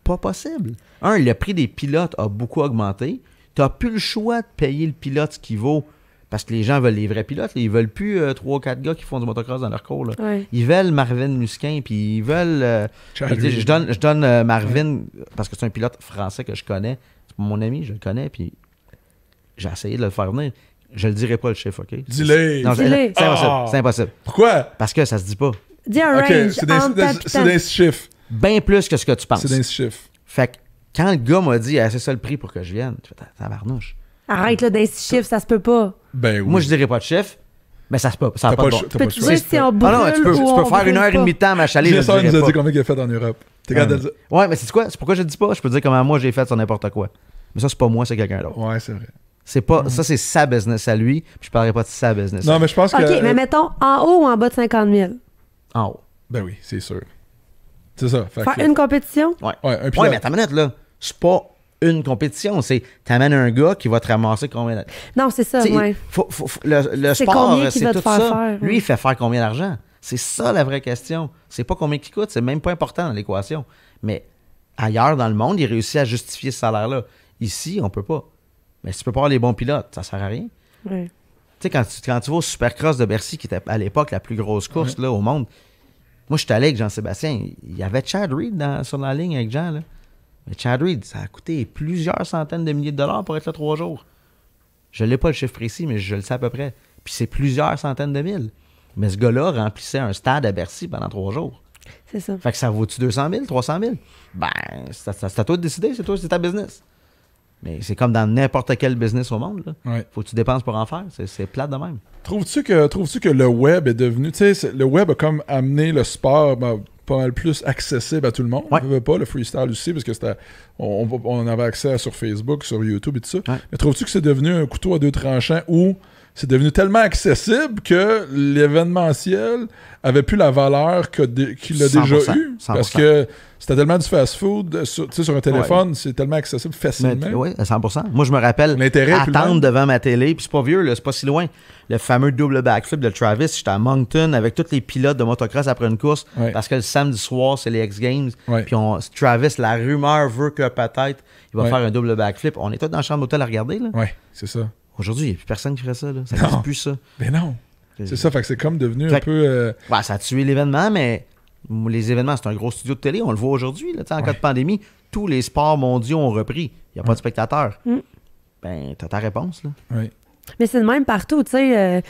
pas possible. Le prix des pilotes a beaucoup augmenté. Tu n'as plus le choix de payer le pilote ce qu'il vaut. Parce que les gens veulent les vrais pilotes. Là. Ils veulent plus 3 ou 4 gars qui font du motocross dans leur cours. Là. Ouais. Ils veulent Marvin Musquin, puis ils veulent... je donne Marvin, parce que c'est un pilote français que je connais. C'est mon ami, je le connais, puis j'ai essayé de le faire venir. Je le dirai pas le chiffre, OK? Dis-le! Non, c'est impossible. C'est impossible. Pourquoi? Parce que ça se dit pas. Dis un range. C'est des chiffres. Bien plus que ce que tu penses. C'est des chiffres. Fait que quand le gars m'a dit c'est ça le prix pour que je vienne, tu fais tabarnouche. Arrête là, d'un 6 chiffres, ça se peut pas. Ben oui. Moi, je dirais pas de chiffre, mais ça n'a pas de bon. Peux-tu dire si on brûle tu peux faire 1h30 de temps à ma chalet. JSR nous a dit combien il a fait en Europe. T'es capable de le dire. Ouais, mais c'est quoi? C'est pourquoi je le dis pas. Je peux dire comment moi j'ai fait sur n'importe quoi. Mais ça, c'est pas moi, c'est quelqu'un d'autre. Ouais, c'est vrai. C'est pas, ça, c'est sa business à lui, puis je parlerai pas de sa business. Non, mais je pense que... OK, mais mettons, en haut ou en bas de 50 000? En haut. Ben oui, c'est sûr. C'est ça. Faire une compétition? Ouais. Un pilote. Ouais, mais attends une minute, là. C'est pas une compétition, c'est t'amènes un gars qui va te ramasser combien d'argent. Non, c'est ça, ouais. Le sport, c'est tout ça. Faire, lui, il fait faire combien d'argent? C'est ça la vraie question. C'est pas combien il coûte, c'est même pas important dans l'équation. Mais ailleurs dans le monde, il réussit à justifier ce salaire-là. Ici, on peut pas. Mais si tu peux pas avoir les bons pilotes, ça sert à rien. Ouais. Tu sais, quand tu vas au Supercross de Bercy, qui était à l'époque la plus grosse course là, au monde, moi, je suis allé avec Jean-Sébastien. Il y avait Chad Reed sur la ligne avec Jean, là. Mais Chad Reed, ça a coûté plusieurs centaines de milliers de dollars pour être là 3 jours. Je l'ai pas le chiffre précis, mais je le sais à peu près. Puis c'est plusieurs centaines de mille. Mais ce gars-là remplissait un stade à Bercy pendant 3 jours. C'est ça. Fait que ça vaut-tu 200 000, 300 000? Ben, c'est à toi de décider, c'est ta business. Mais c'est comme dans n'importe quel business au monde. Là. Ouais. Faut que tu dépenses pour en faire. C'est plate de même. Trouves-tu que le web est devenu... Tu sais, le web a comme amené le sport pas mal plus accessible à tout le monde. Ouais. On ne veut pas le freestyle aussi, parce que on avait accès sur Facebook, sur YouTube et tout ça. Ouais. Mais trouves-tu que c'est devenu un couteau à 2 tranchants où c'est devenu tellement accessible que l'événementiel avait plus la valeur qu'il a déjà 100%, eu? 100%. Parce que c'était tellement du fast-food, sur un téléphone, c'est tellement accessible facilement. Oui, à 100%. Moi, je me rappelle attendre devant ma télé, puis c'est pas vieux, là, c'est pas si loin. Le fameux double backflip de Travis, j'étais à Moncton avec tous les pilotes de motocross après une course, parce que le samedi soir, c'est les X Games. Puis Travis, la rumeur veut que peut-être il va faire un double backflip. On est tous dans la chambre d'hôtel à regarder. Oui, c'est ça. Aujourd'hui, il n'y a plus personne qui ferait ça. Là. Ça n'existe plus, ça. Mais non. C'est ça, fait que c'est comme devenu un peu... ça a tué l'événement, mais les événements, c'est un gros studio de télé. On le voit aujourd'hui. Là, en cas de pandémie, tous les sports mondiaux ont repris. Il n'y a pas de spectateurs. Ben, t'as ta réponse. Là. Oui. Mais c'est le même partout, tu sais.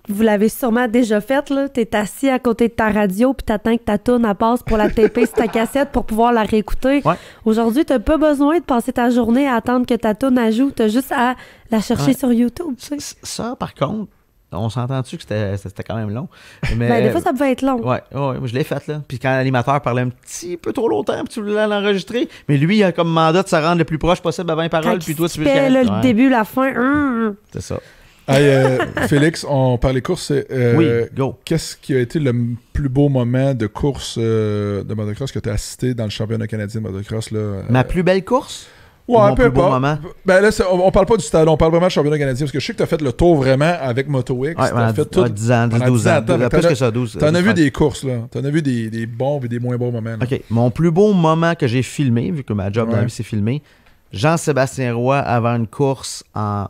Vous l'avez sûrement déjà fait, là. T'es assis à côté de ta radio puis t'attends que ta tourne passe pour la taper sur ta cassette pour pouvoir la réécouter. Ouais. Aujourd'hui, t'as pas besoin de passer ta journée à attendre que ta tourne joue. T'as juste à la chercher sur YouTube, tu sais. Ça, par contre, on s'entend-tu que c'était quand même long? Mais, ben, des fois, ça peut être long. Ouais, je l'ai fait, là. Puis quand l'animateur parlait un petit peu trop longtemps, puis tu voulais l'enregistrer, mais lui, il a comme mandat de se rendre le plus proche possible à 20 paroles, puis toi, tu veux le début, la fin. C'est ça. Hey, Félix, on parlait course. Oui, go. Qu'est-ce qui a été le plus beau moment de course de motocross que tu as assisté dans le championnat canadien de motocross? Là, Ma plus belle course? Ouais, un peu pas. Moment? Ben là, on parle pas du stade, on parle vraiment du championnat canadien, parce que je sais que tu as fait le tour vraiment avec MotoX. Ouais, t'as fait tout 10 ans, 12 ans. Plus que ça, 12. T'en as vu des courses, là. T'en as vu des bons et des moins bons moments. Là. OK. Mon plus beau moment que j'ai filmé, vu que ma job dans la vie, c'est filmé, Jean-Sébastien Roy avant une course en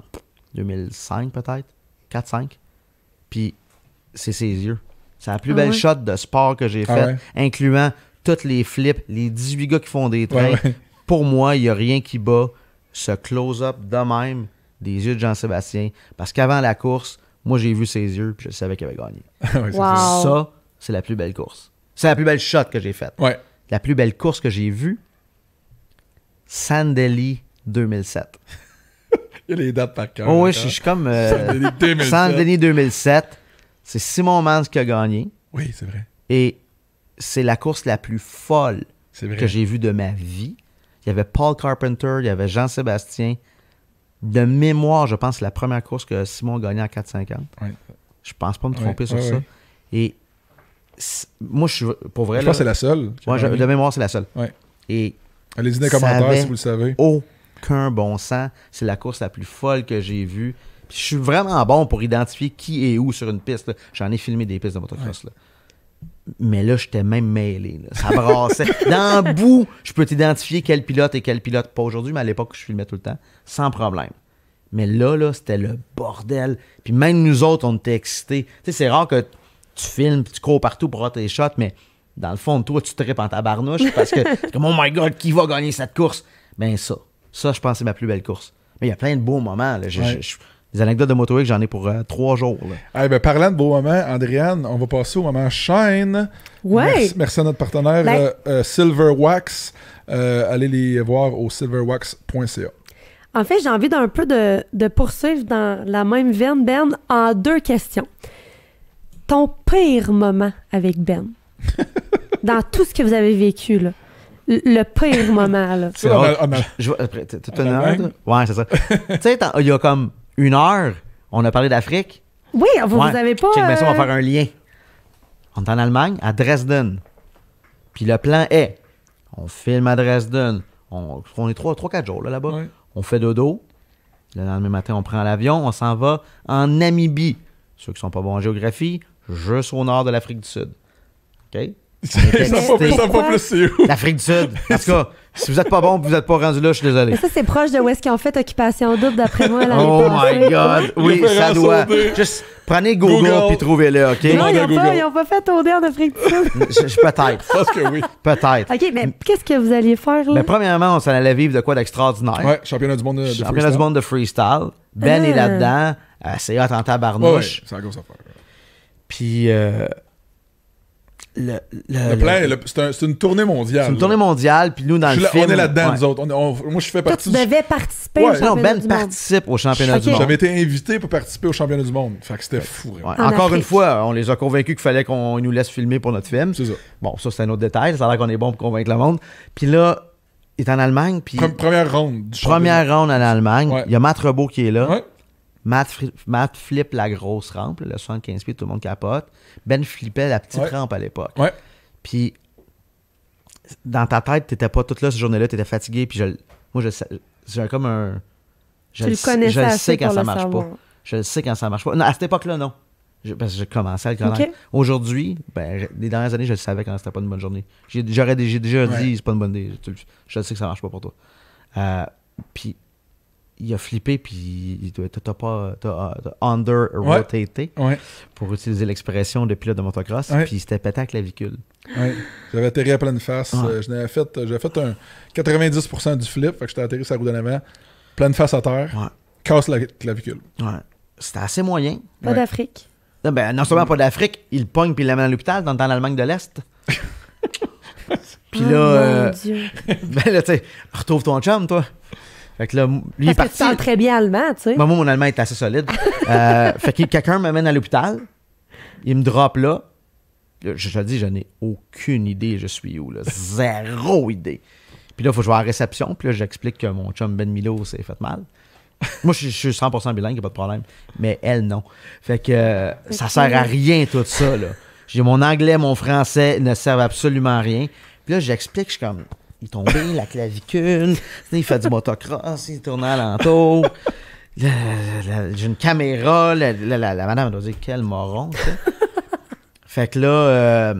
2005, peut-être. 4-5. Puis, c'est ses yeux. C'est la plus belle shot de sport que j'ai faite, incluant tous les flips, les 18 gars qui font des trains. Pour moi, il n'y a rien qui bat ce close-up de même des yeux de Jean-Sébastien. Parce qu'avant la course, moi, j'ai vu ses yeux puis je savais qu'il avait gagné. Ça, c'est la plus belle course. C'est la plus belle shot que j'ai faite. Ouais. La plus belle course que j'ai vue, Sandeli 2007. Il y a les dates par cœur. Oh oui, je suis comme... Sandeli 2007. C'est Simon Mans qui a gagné. Oui, c'est vrai. Et c'est la course la plus folle que j'ai vue de ma vie. Il y avait Paul Carpenter, il y avait Jean-Sébastien. De mémoire, je pense que c'est la première course que Simon a gagnée en 4,50. Oui. Je pense pas me tromper sur ça. Et moi, je suis... Pour vrai, je pense que c'est la seule. Ouais, de mémoire, c'est la seule. Ouais. Et allez-y dans les commentaires si vous le savez. Aucun bon sens. C'est la course la plus folle que j'ai vue. Puis je suis vraiment bon pour identifier qui est où sur une piste. Là. J'en ai filmé des pistes de motocross. Là. Mais là, j'étais même mêlé. Là. Ça brassait. Dans le bout, je peux t'identifier quel pilote et quel pilote. Pas aujourd'hui, mais à l'époque, je filmais tout le temps. Sans problème. Mais là, c'était le bordel. Puis même nous autres, on était excités. Tu sais, c'est rare que tu filmes, tu cours partout pour avoir tes shots, mais dans le fond de toi, tu tripes en tabarnouche parce que c'est comme, oh my God, qui va gagner cette course? Ben ça, je pense que c'est ma plus belle course. Mais il y a plein de beaux moments. Là. Les anecdotes de MotoX, j'en ai pour 3 jours. Hey, ben, parlant de beaux moments, Andréane, on va passer au moment Shine. Ouais. Merci à notre partenaire Silver Wax. Allez les voir au silverwax.ca. En fait, j'ai envie d'un peu de poursuivre dans la même veine, Ben, en 2 questions. Ton pire moment avec Ben, dans tout ce que vous avez vécu, là. Le pire moment, là. C'est drôle. Ouais, c'est ça. Tu sais, il y a comme 1 heure, on a parlé d'Afrique. Oui, vous avez pas... Check, bien ça, on va faire un lien. On est en Allemagne, à Dresden. Puis le plan est, on filme à Dresden. On est 3-4 jours là-bas. Ouais. On fait dodo. Le lendemain matin, on prend l'avion. On s'en va en Namibie. Ceux qui sont pas bons en géographie, juste au nord de l'Afrique du Sud. OK? Ça pas plus c'est où? L'Afrique du Sud. En tout cas, Si vous êtes pas bon, vous êtes pas rendu là, je suis désolé. Mais ça, c'est proche de où est-ce qu'ils ont fait Occupation Double, d'après moi. Oh my God! Oui, ça doit. Juste prenez Google puis trouvez-le, OK? Non, ils n'ont pas fait OD en Afrique du Sud. Peut-être. Je pense que oui. Peut-être. OK, mais qu'est-ce que vous alliez faire, là? Mais premièrement, on s'en allait vivre de quoi d'extraordinaire. Ouais, championnat du monde de freestyle. Championnat du monde de freestyle. Ben est là-dedans. C'est hot en tabarnouche. Ouais, c'est la grosse affaire. Puis... Le plan, c'est une tournée mondiale. C'est une tournée mondiale, puis nous, dans le film... On est là-dedans, nous autres. Moi, je fais partie... Tu devais participer au championnat du monde. Ben participe au championnat du monde. J'avais été invité pour participer au championnat du monde. Fait que c'était fou. Ouais. Encore une fois, on les a convaincus qu'il fallait qu'on nous laisse filmer pour notre film. C'est ça. Bon, ça, c'est un autre détail. Ça a l'air qu'on est bon pour convaincre le monde. Puis là, il est en Allemagne, puis... Première ronde du championnat. Première ronde en Allemagne. Ouais. Il y a Matt Rebeau qui est là. Ouais. Matt flippe la grosse rampe, le 75 pieds, tout le monde capote. Ben flippait la petite rampe à l'époque. Ouais. Puis, dans ta tête, t'étais pas toute là ce journée-là, t'étais fatigué. Puis, j'ai comme un... Je le sais quand ça marche pas. Je le sais quand ça marche pas. Non, à cette époque-là, non. Parce que j'ai commencé à le connaître. Okay. Aujourd'hui, les dernières années, je le savais quand c'était pas une bonne journée. J'ai déjà dit, c'est pas une bonne idée. Je sais que ça marche pas pour toi. Puis, il a flippé, puis t'as under-rotaté, pour utiliser l'expression de pilote de motocross, puis il s'était pété à la clavicule. Ouais. J'avais atterri à pleine face. J'avais fait un 90% du flip, fait que j'étais atterri sur la roue d'en avant, pleine face à terre, casse la clavicule. Ouais. C'était assez moyen. Pas d'Afrique. Non seulement pas d'Afrique, il pogne puis il l'amène à l'hôpital dans l'Allemagne de l'Est. Puis là, ben là, tu sais, retrouve ton chum, toi. Fait que là, lui, il est parti. Tu parles très bien allemand, tu sais. Moi, mon allemand est assez solide. Fait que quelqu'un m'amène à l'hôpital. Il me drop là. Je te dis, je n'ai aucune idée je suis où, là. Zéro idée. Puis là, il faut que je vais à la réception. Puis là, j'explique que mon chum Ben Milo s'est fait mal. Moi, je suis 100% bilingue, il n'y a pas de problème. Mais elle, non. Fait que ça sert à rien, tout ça, là. J'ai mon anglais, mon français ne servent absolument à rien. Puis là, j'explique, je suis comme... Il est tombé, la clavicule, il fait du motocross, il tourne alentour. J'ai une caméra, la madame doit dire quel moron, tu sais. Fait que là,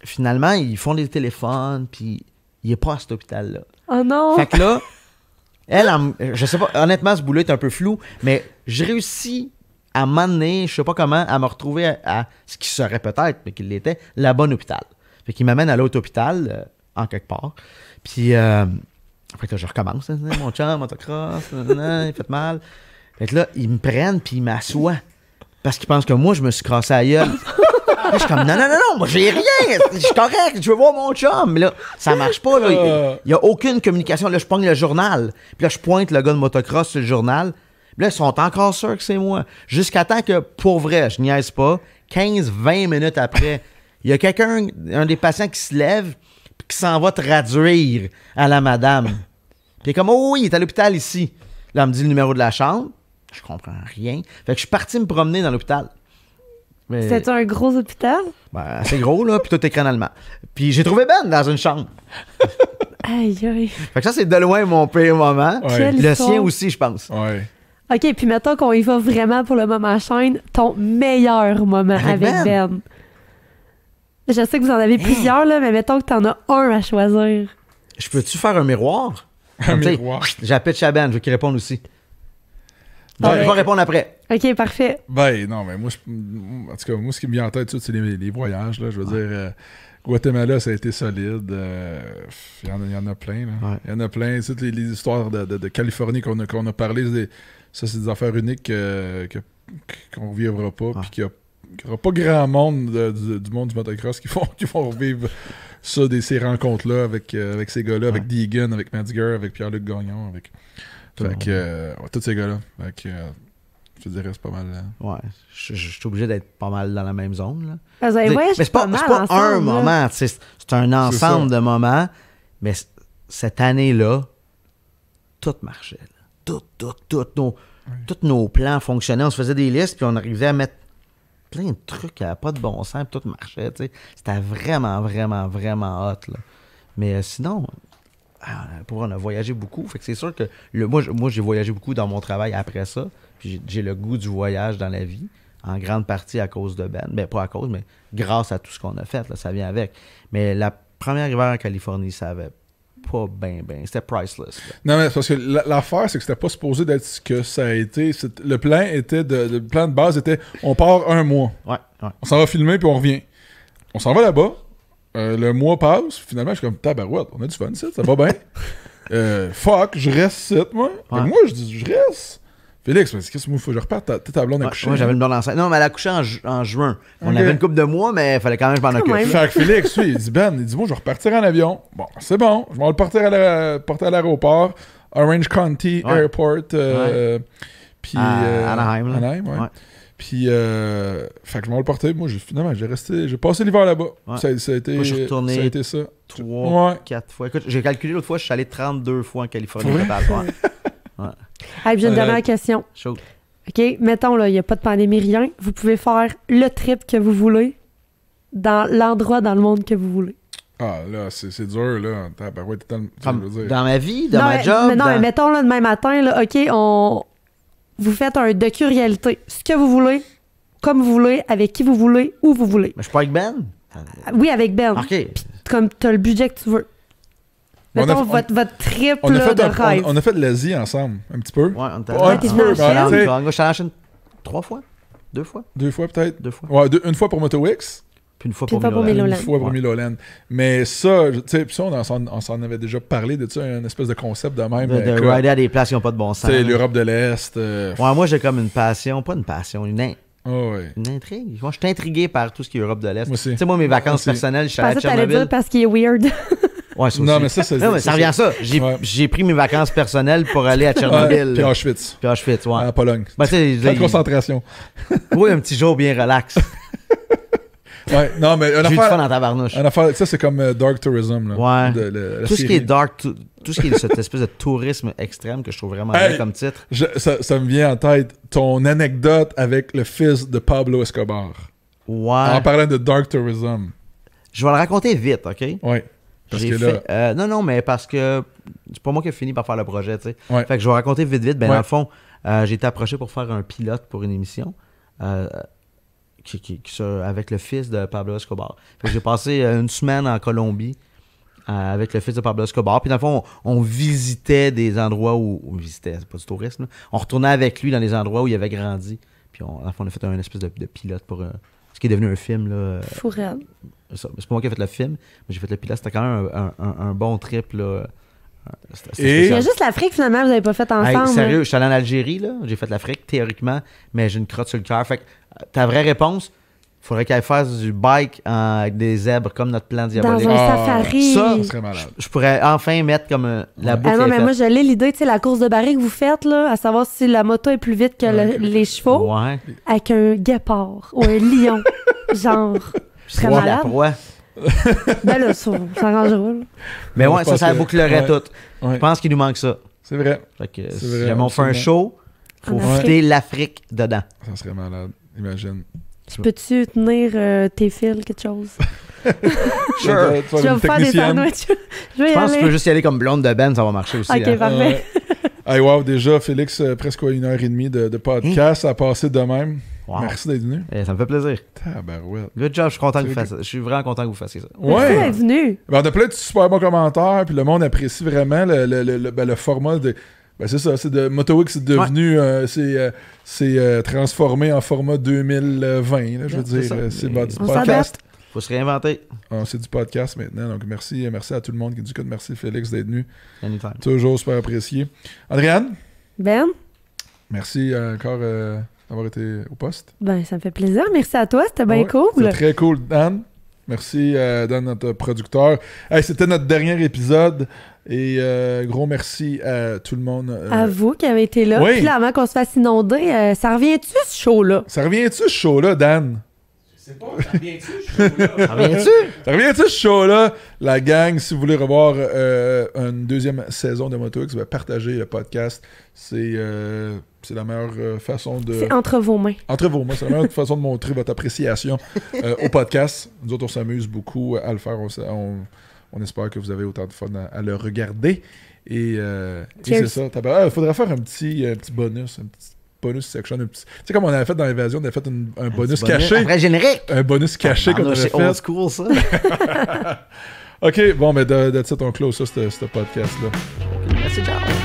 finalement, ils font des téléphones, puis il est pas à cet hôpital-là. Oh non! Fait que là, je sais pas, honnêtement, ce bout-là est un peu flou, mais j'ai réussi à m'amener, je sais pas comment, à me retrouver à ce qui serait peut-être, mais qu'il l'était, la bonne hôpital. Fait qu'il m'amène à l'autre hôpital, en quelque part. Puis, fait que là, je recommence. Mon chum, motocross, il fait mal. Fait que là, ils me prennent puis ils m'assoient. Parce qu'ils pensent que moi, je me suis cassé la gueule. Là, je suis comme, non, moi, j'ai rien. Je suis correct, je veux voir mon chum. Mais là, ça marche pas. Il n'y a aucune communication. Là, je pogne le journal. Puis là, je pointe le gars de motocross sur le journal. Puis là, ils sont encore sûrs que c'est moi. Jusqu'à temps que, pour vrai, je niaise pas, 15-20 minutes après, il y a quelqu'un, un des patients qui se lève qui s'en va traduire à la madame. Puis il est comme, oh oui, il est à l'hôpital ici. Là, elle me dit le numéro de la chambre. Je comprends rien. Fait que je suis parti me promener dans l'hôpital. C'était un gros hôpital? Ben, c'est gros, là, puis tout écran allemand. Puis j'ai trouvé Ben dans une chambre. Aïe, aïe. Fait que ça, c'est de loin mon pire moment. Ouais. Le sien aussi, je pense. Ouais. OK, puis mettons qu'on y va vraiment pour le moment chaîne, ton meilleur moment avec Ben. Je sais que vous en avez plusieurs, là, mais mettons que t'en as un à choisir. Je peux-tu faire un miroir? Un miroir. J'appelle Ben, je veux qu'il réponde aussi. Je vais répondre après. OK, parfait. Ben, non, mais moi, en tout cas, moi, ce qui me vient en tête, c'est les voyages, là. Je veux dire, Guatemala, ça a été solide. Il y en a plein, là. Il y en a plein. Toutes les histoires de Californie qu'on a parlé, ça, c'est des affaires uniques qu'on ne vivra pas, puis qu'il n'y aura pas grand monde du monde du motocross qui vont revivre ça, ces rencontres-là avec ces gars-là, avec Deegan, avec Metzger, avec Pierre-Luc Gagnon, avec... Fait que, tous ces gars-là. Fait que, je te dirais, c'est pas mal. Ouais, je suis obligé d'être pas mal dans la même zone. Là. Mais c'est pas un moment, c'est un ensemble de moments. Mais cette année-là, tout marchait. Là. Tous nos plans fonctionnaient. On se faisait des listes, puis on arrivait à mettre plein de trucs qui n'avaient pas de bon sens, puis tout marchait. T'sais. C'était vraiment, vraiment, vraiment hot. Là. Mais sinon... on a voyagé beaucoup. Fait que c'est sûr que moi, j'ai voyagé beaucoup dans mon travail après ça. Puis j'ai le goût du voyage dans la vie, en grande partie à cause de Ben. Ben, pas à cause, mais grâce à tout ce qu'on a fait. Là, ça vient avec. Mais la première hiver en Californie, ça avait pas bien. C'était priceless. Là. Non, mais c'est parce que l'affaire, c'est que c'était pas supposé d'être ce que ça a été. Le plan était le plan de base était on part 1 mois. Ouais. On s'en va filmer puis on revient. On s'en va là-bas. Le mois passe. Finalement, je suis comme tabarouette. On a du fun, ça va bien. Fuck, je reste ici, moi. Ouais. Moi, je dis, je reste. Félix, qu'est-ce que faut que je reparte? Ta blonde a couché. Moi, j'avais une blonde enceinte. Non, mais elle a couché en juin. On avait une couple de mois, mais il fallait quand même que je m'en occupe. Fait que Félix, lui, il dit, moi, je vais repartir en avion. Bon, c'est bon. Je vais le porter à l'aéroport. Orange County Airport. Puis... Anaheim. Là. Anaheim, ouais. Puis, fait que je vais le porter. Moi, finalement, j'ai passé l'hiver là-bas. Ouais. Ça a été, moi, je suis retourné ça a été ça. 3, 4 fois. Écoute, j'ai calculé l'autre fois, je suis allé 32 fois en Californie. J'ai une dernière question. Chaud. OK, mettons, là, il n'y a pas de pandémie, rien. Vous pouvez faire le trip que vous voulez dans l'endroit dans le monde que vous voulez. Ah, là, c'est dur, là. Dans ma vie, dans ma job. Mais non, mais mettons, là, demain matin, là, OK, vous faites un docu-réalité. Ce que vous voulez, comme vous voulez, avec qui vous voulez, où vous voulez. Mais je suis pas avec Ben? Oui, avec Ben. OK. Puis, comme tu as le budget que tu veux. Mettons votre trip de rêve. On a fait de l'Asie ensemble, un petit peu. Ouais, on était un petit peu. Je suis allé en Chine 3 fois? 2 fois? 2 fois peut-être? 2 fois. Ouais, une fois pour MotoX. Puis une fois pour Milo Land. Une fois pour Milo Land. Mais ça, tu sais, ça, on s'en avait déjà parlé de ça, une espèce de concept de même. De rider à des places qui n'ont pas de bon sens. C'est l'Europe de l'Est. Ouais, moi, j'ai comme une passion, pas une passion, une intrigue. Moi, je suis intrigué par tout ce qui est Europe de l'Est. Moi aussi. Tu sais, moi, mes vacances personnelles, je suis allé à Tchernobyl. T'allais dire parce qu'il est weird. Ouais, ça non, mais ça revient à ça. J'ai pris mes vacances personnelles pour aller à Tchernobyl. Puis Auschwitz. Ouais. En Pologne. Ben, la concentration. Oui, un petit jour bien relax. Ouais, non, mais j'ai eu du fun dans ta barnouche. Ça, c'est comme Dark Tourism. Là, ouais. Tout ce qui est dark, tout ce qui est cette espèce de tourisme extrême que je trouve vraiment bien comme titre. Ça me vient en tête ton anecdote avec le fils de Pablo Escobar. Ouais. En parlant de Dark Tourism. Je vais le raconter vite, OK? Ouais. Parce que là... non, mais parce que c'est pas moi qui ai fini par faire le projet, tu sais. Ouais. Fait que je vais raconter vite. Ben, dans le fond, j'ai été approché pour faire un pilote pour une émission avec le fils de Pablo Escobar. Fait que j'ai passé une semaine en Colombie avec le fils de Pablo Escobar. Puis dans le fond, on visitait des endroits où... On visitait, c'est pas du tourisme. Là. On retournait avec lui dans les endroits où il avait grandi. Puis on a fait un espèce de pilote pour... ce qui est devenu un film, là. Fourette. C'est pas moi qui ai fait le film, mais j'ai fait le pilote. C'était quand même un bon trip, là. Il y a juste l'Afrique, finalement, vous n'avez pas fait ensemble. Hey, sérieux, je suis allé en Algérie, là. J'ai fait l'Afrique, théoriquement, mais j'ai une crotte sur le cœur. Fait que ta vraie réponse, il faudrait qu'elle fasse du bike avec des zèbres comme notre plan diabolique. Dans un safari. Ça serait malade. Je pourrais enfin mettre comme la boucle. Non, mais moi, je l'ai l'idée, tu sais, la course de baril que vous faites, là, à savoir si la moto est plus vite que les chevaux, avec un guépard ou un lion, genre. Je serais malade. Ben là, ça s'arrangera. Mais ouais, ça bouclerait tout. Ouais. Je pense qu'il nous manque ça. C'est vrai. Fait que si jamais on fait un show, il faut fitter l'Afrique dedans. Ça serait malade, imagine. Peux-tu tenir tes fils, quelque chose? Sure. Tu vas me faire des sandwichs. Je pense que tu peux juste y aller comme blonde de Ben, ça va marcher aussi. Ok, parfait. Hey, wow, déjà, Félix, presque 1h30 de podcast à passer de même. Wow. Merci d'être venu. Ça me fait plaisir. Tabarouette. Good job, je suis content que vous fassiez ça. Je suis vraiment content que vous fassiez ça. Merci d'être venu. Ben, on a plein de super bons commentaires, puis le monde apprécie vraiment le format de... Ben c'est ça, c'est de MotoX, c'est devenu, c'est transformé en format 2020, là, je veux dire, c'est du podcast. Faut se réinventer. C'est du podcast maintenant, donc merci à tout le monde qui dit que merci Félix d'être venu. Anytime. Toujours super apprécié. Andréane? Ben? Merci encore d'avoir été au poste. Ben, ça me fait plaisir. Merci à toi, c'était bien cool. C'était très cool, Dan. Merci, Dan, notre producteur. Hey, c'était notre dernier épisode. Et gros merci à tout le monde. À vous qui avez été là. Oui. Puis là, avant qu'on se fasse inonder, ça revient-tu ce show-là? Ça revient-tu ce show-là, Dan? Je sais pas, ça revient-tu ce show-là? Ça revient-tu? Ça revient-tu ce show-là? La gang, si vous voulez revoir une deuxième saison de MotoX, partagez le podcast. C'est la meilleure façon de... C'est entre vos mains. Entre vos mains. C'est la meilleure façon de montrer votre appréciation au podcast. Nous autres, on s'amuse beaucoup à le faire. On espère que vous avez autant de fun à le regarder. Et c'est ça. Il faudrait faire un petit bonus, un petit bonus section. Tu sais, comme on avait fait dans l'Invasion, on avait fait un bonus caché. Un vrai générique. Un bonus caché qu'on avait fait. C'est old school, ça. OK, bon, mais that's it, on close ça, ce podcast-là. Merci, ciao.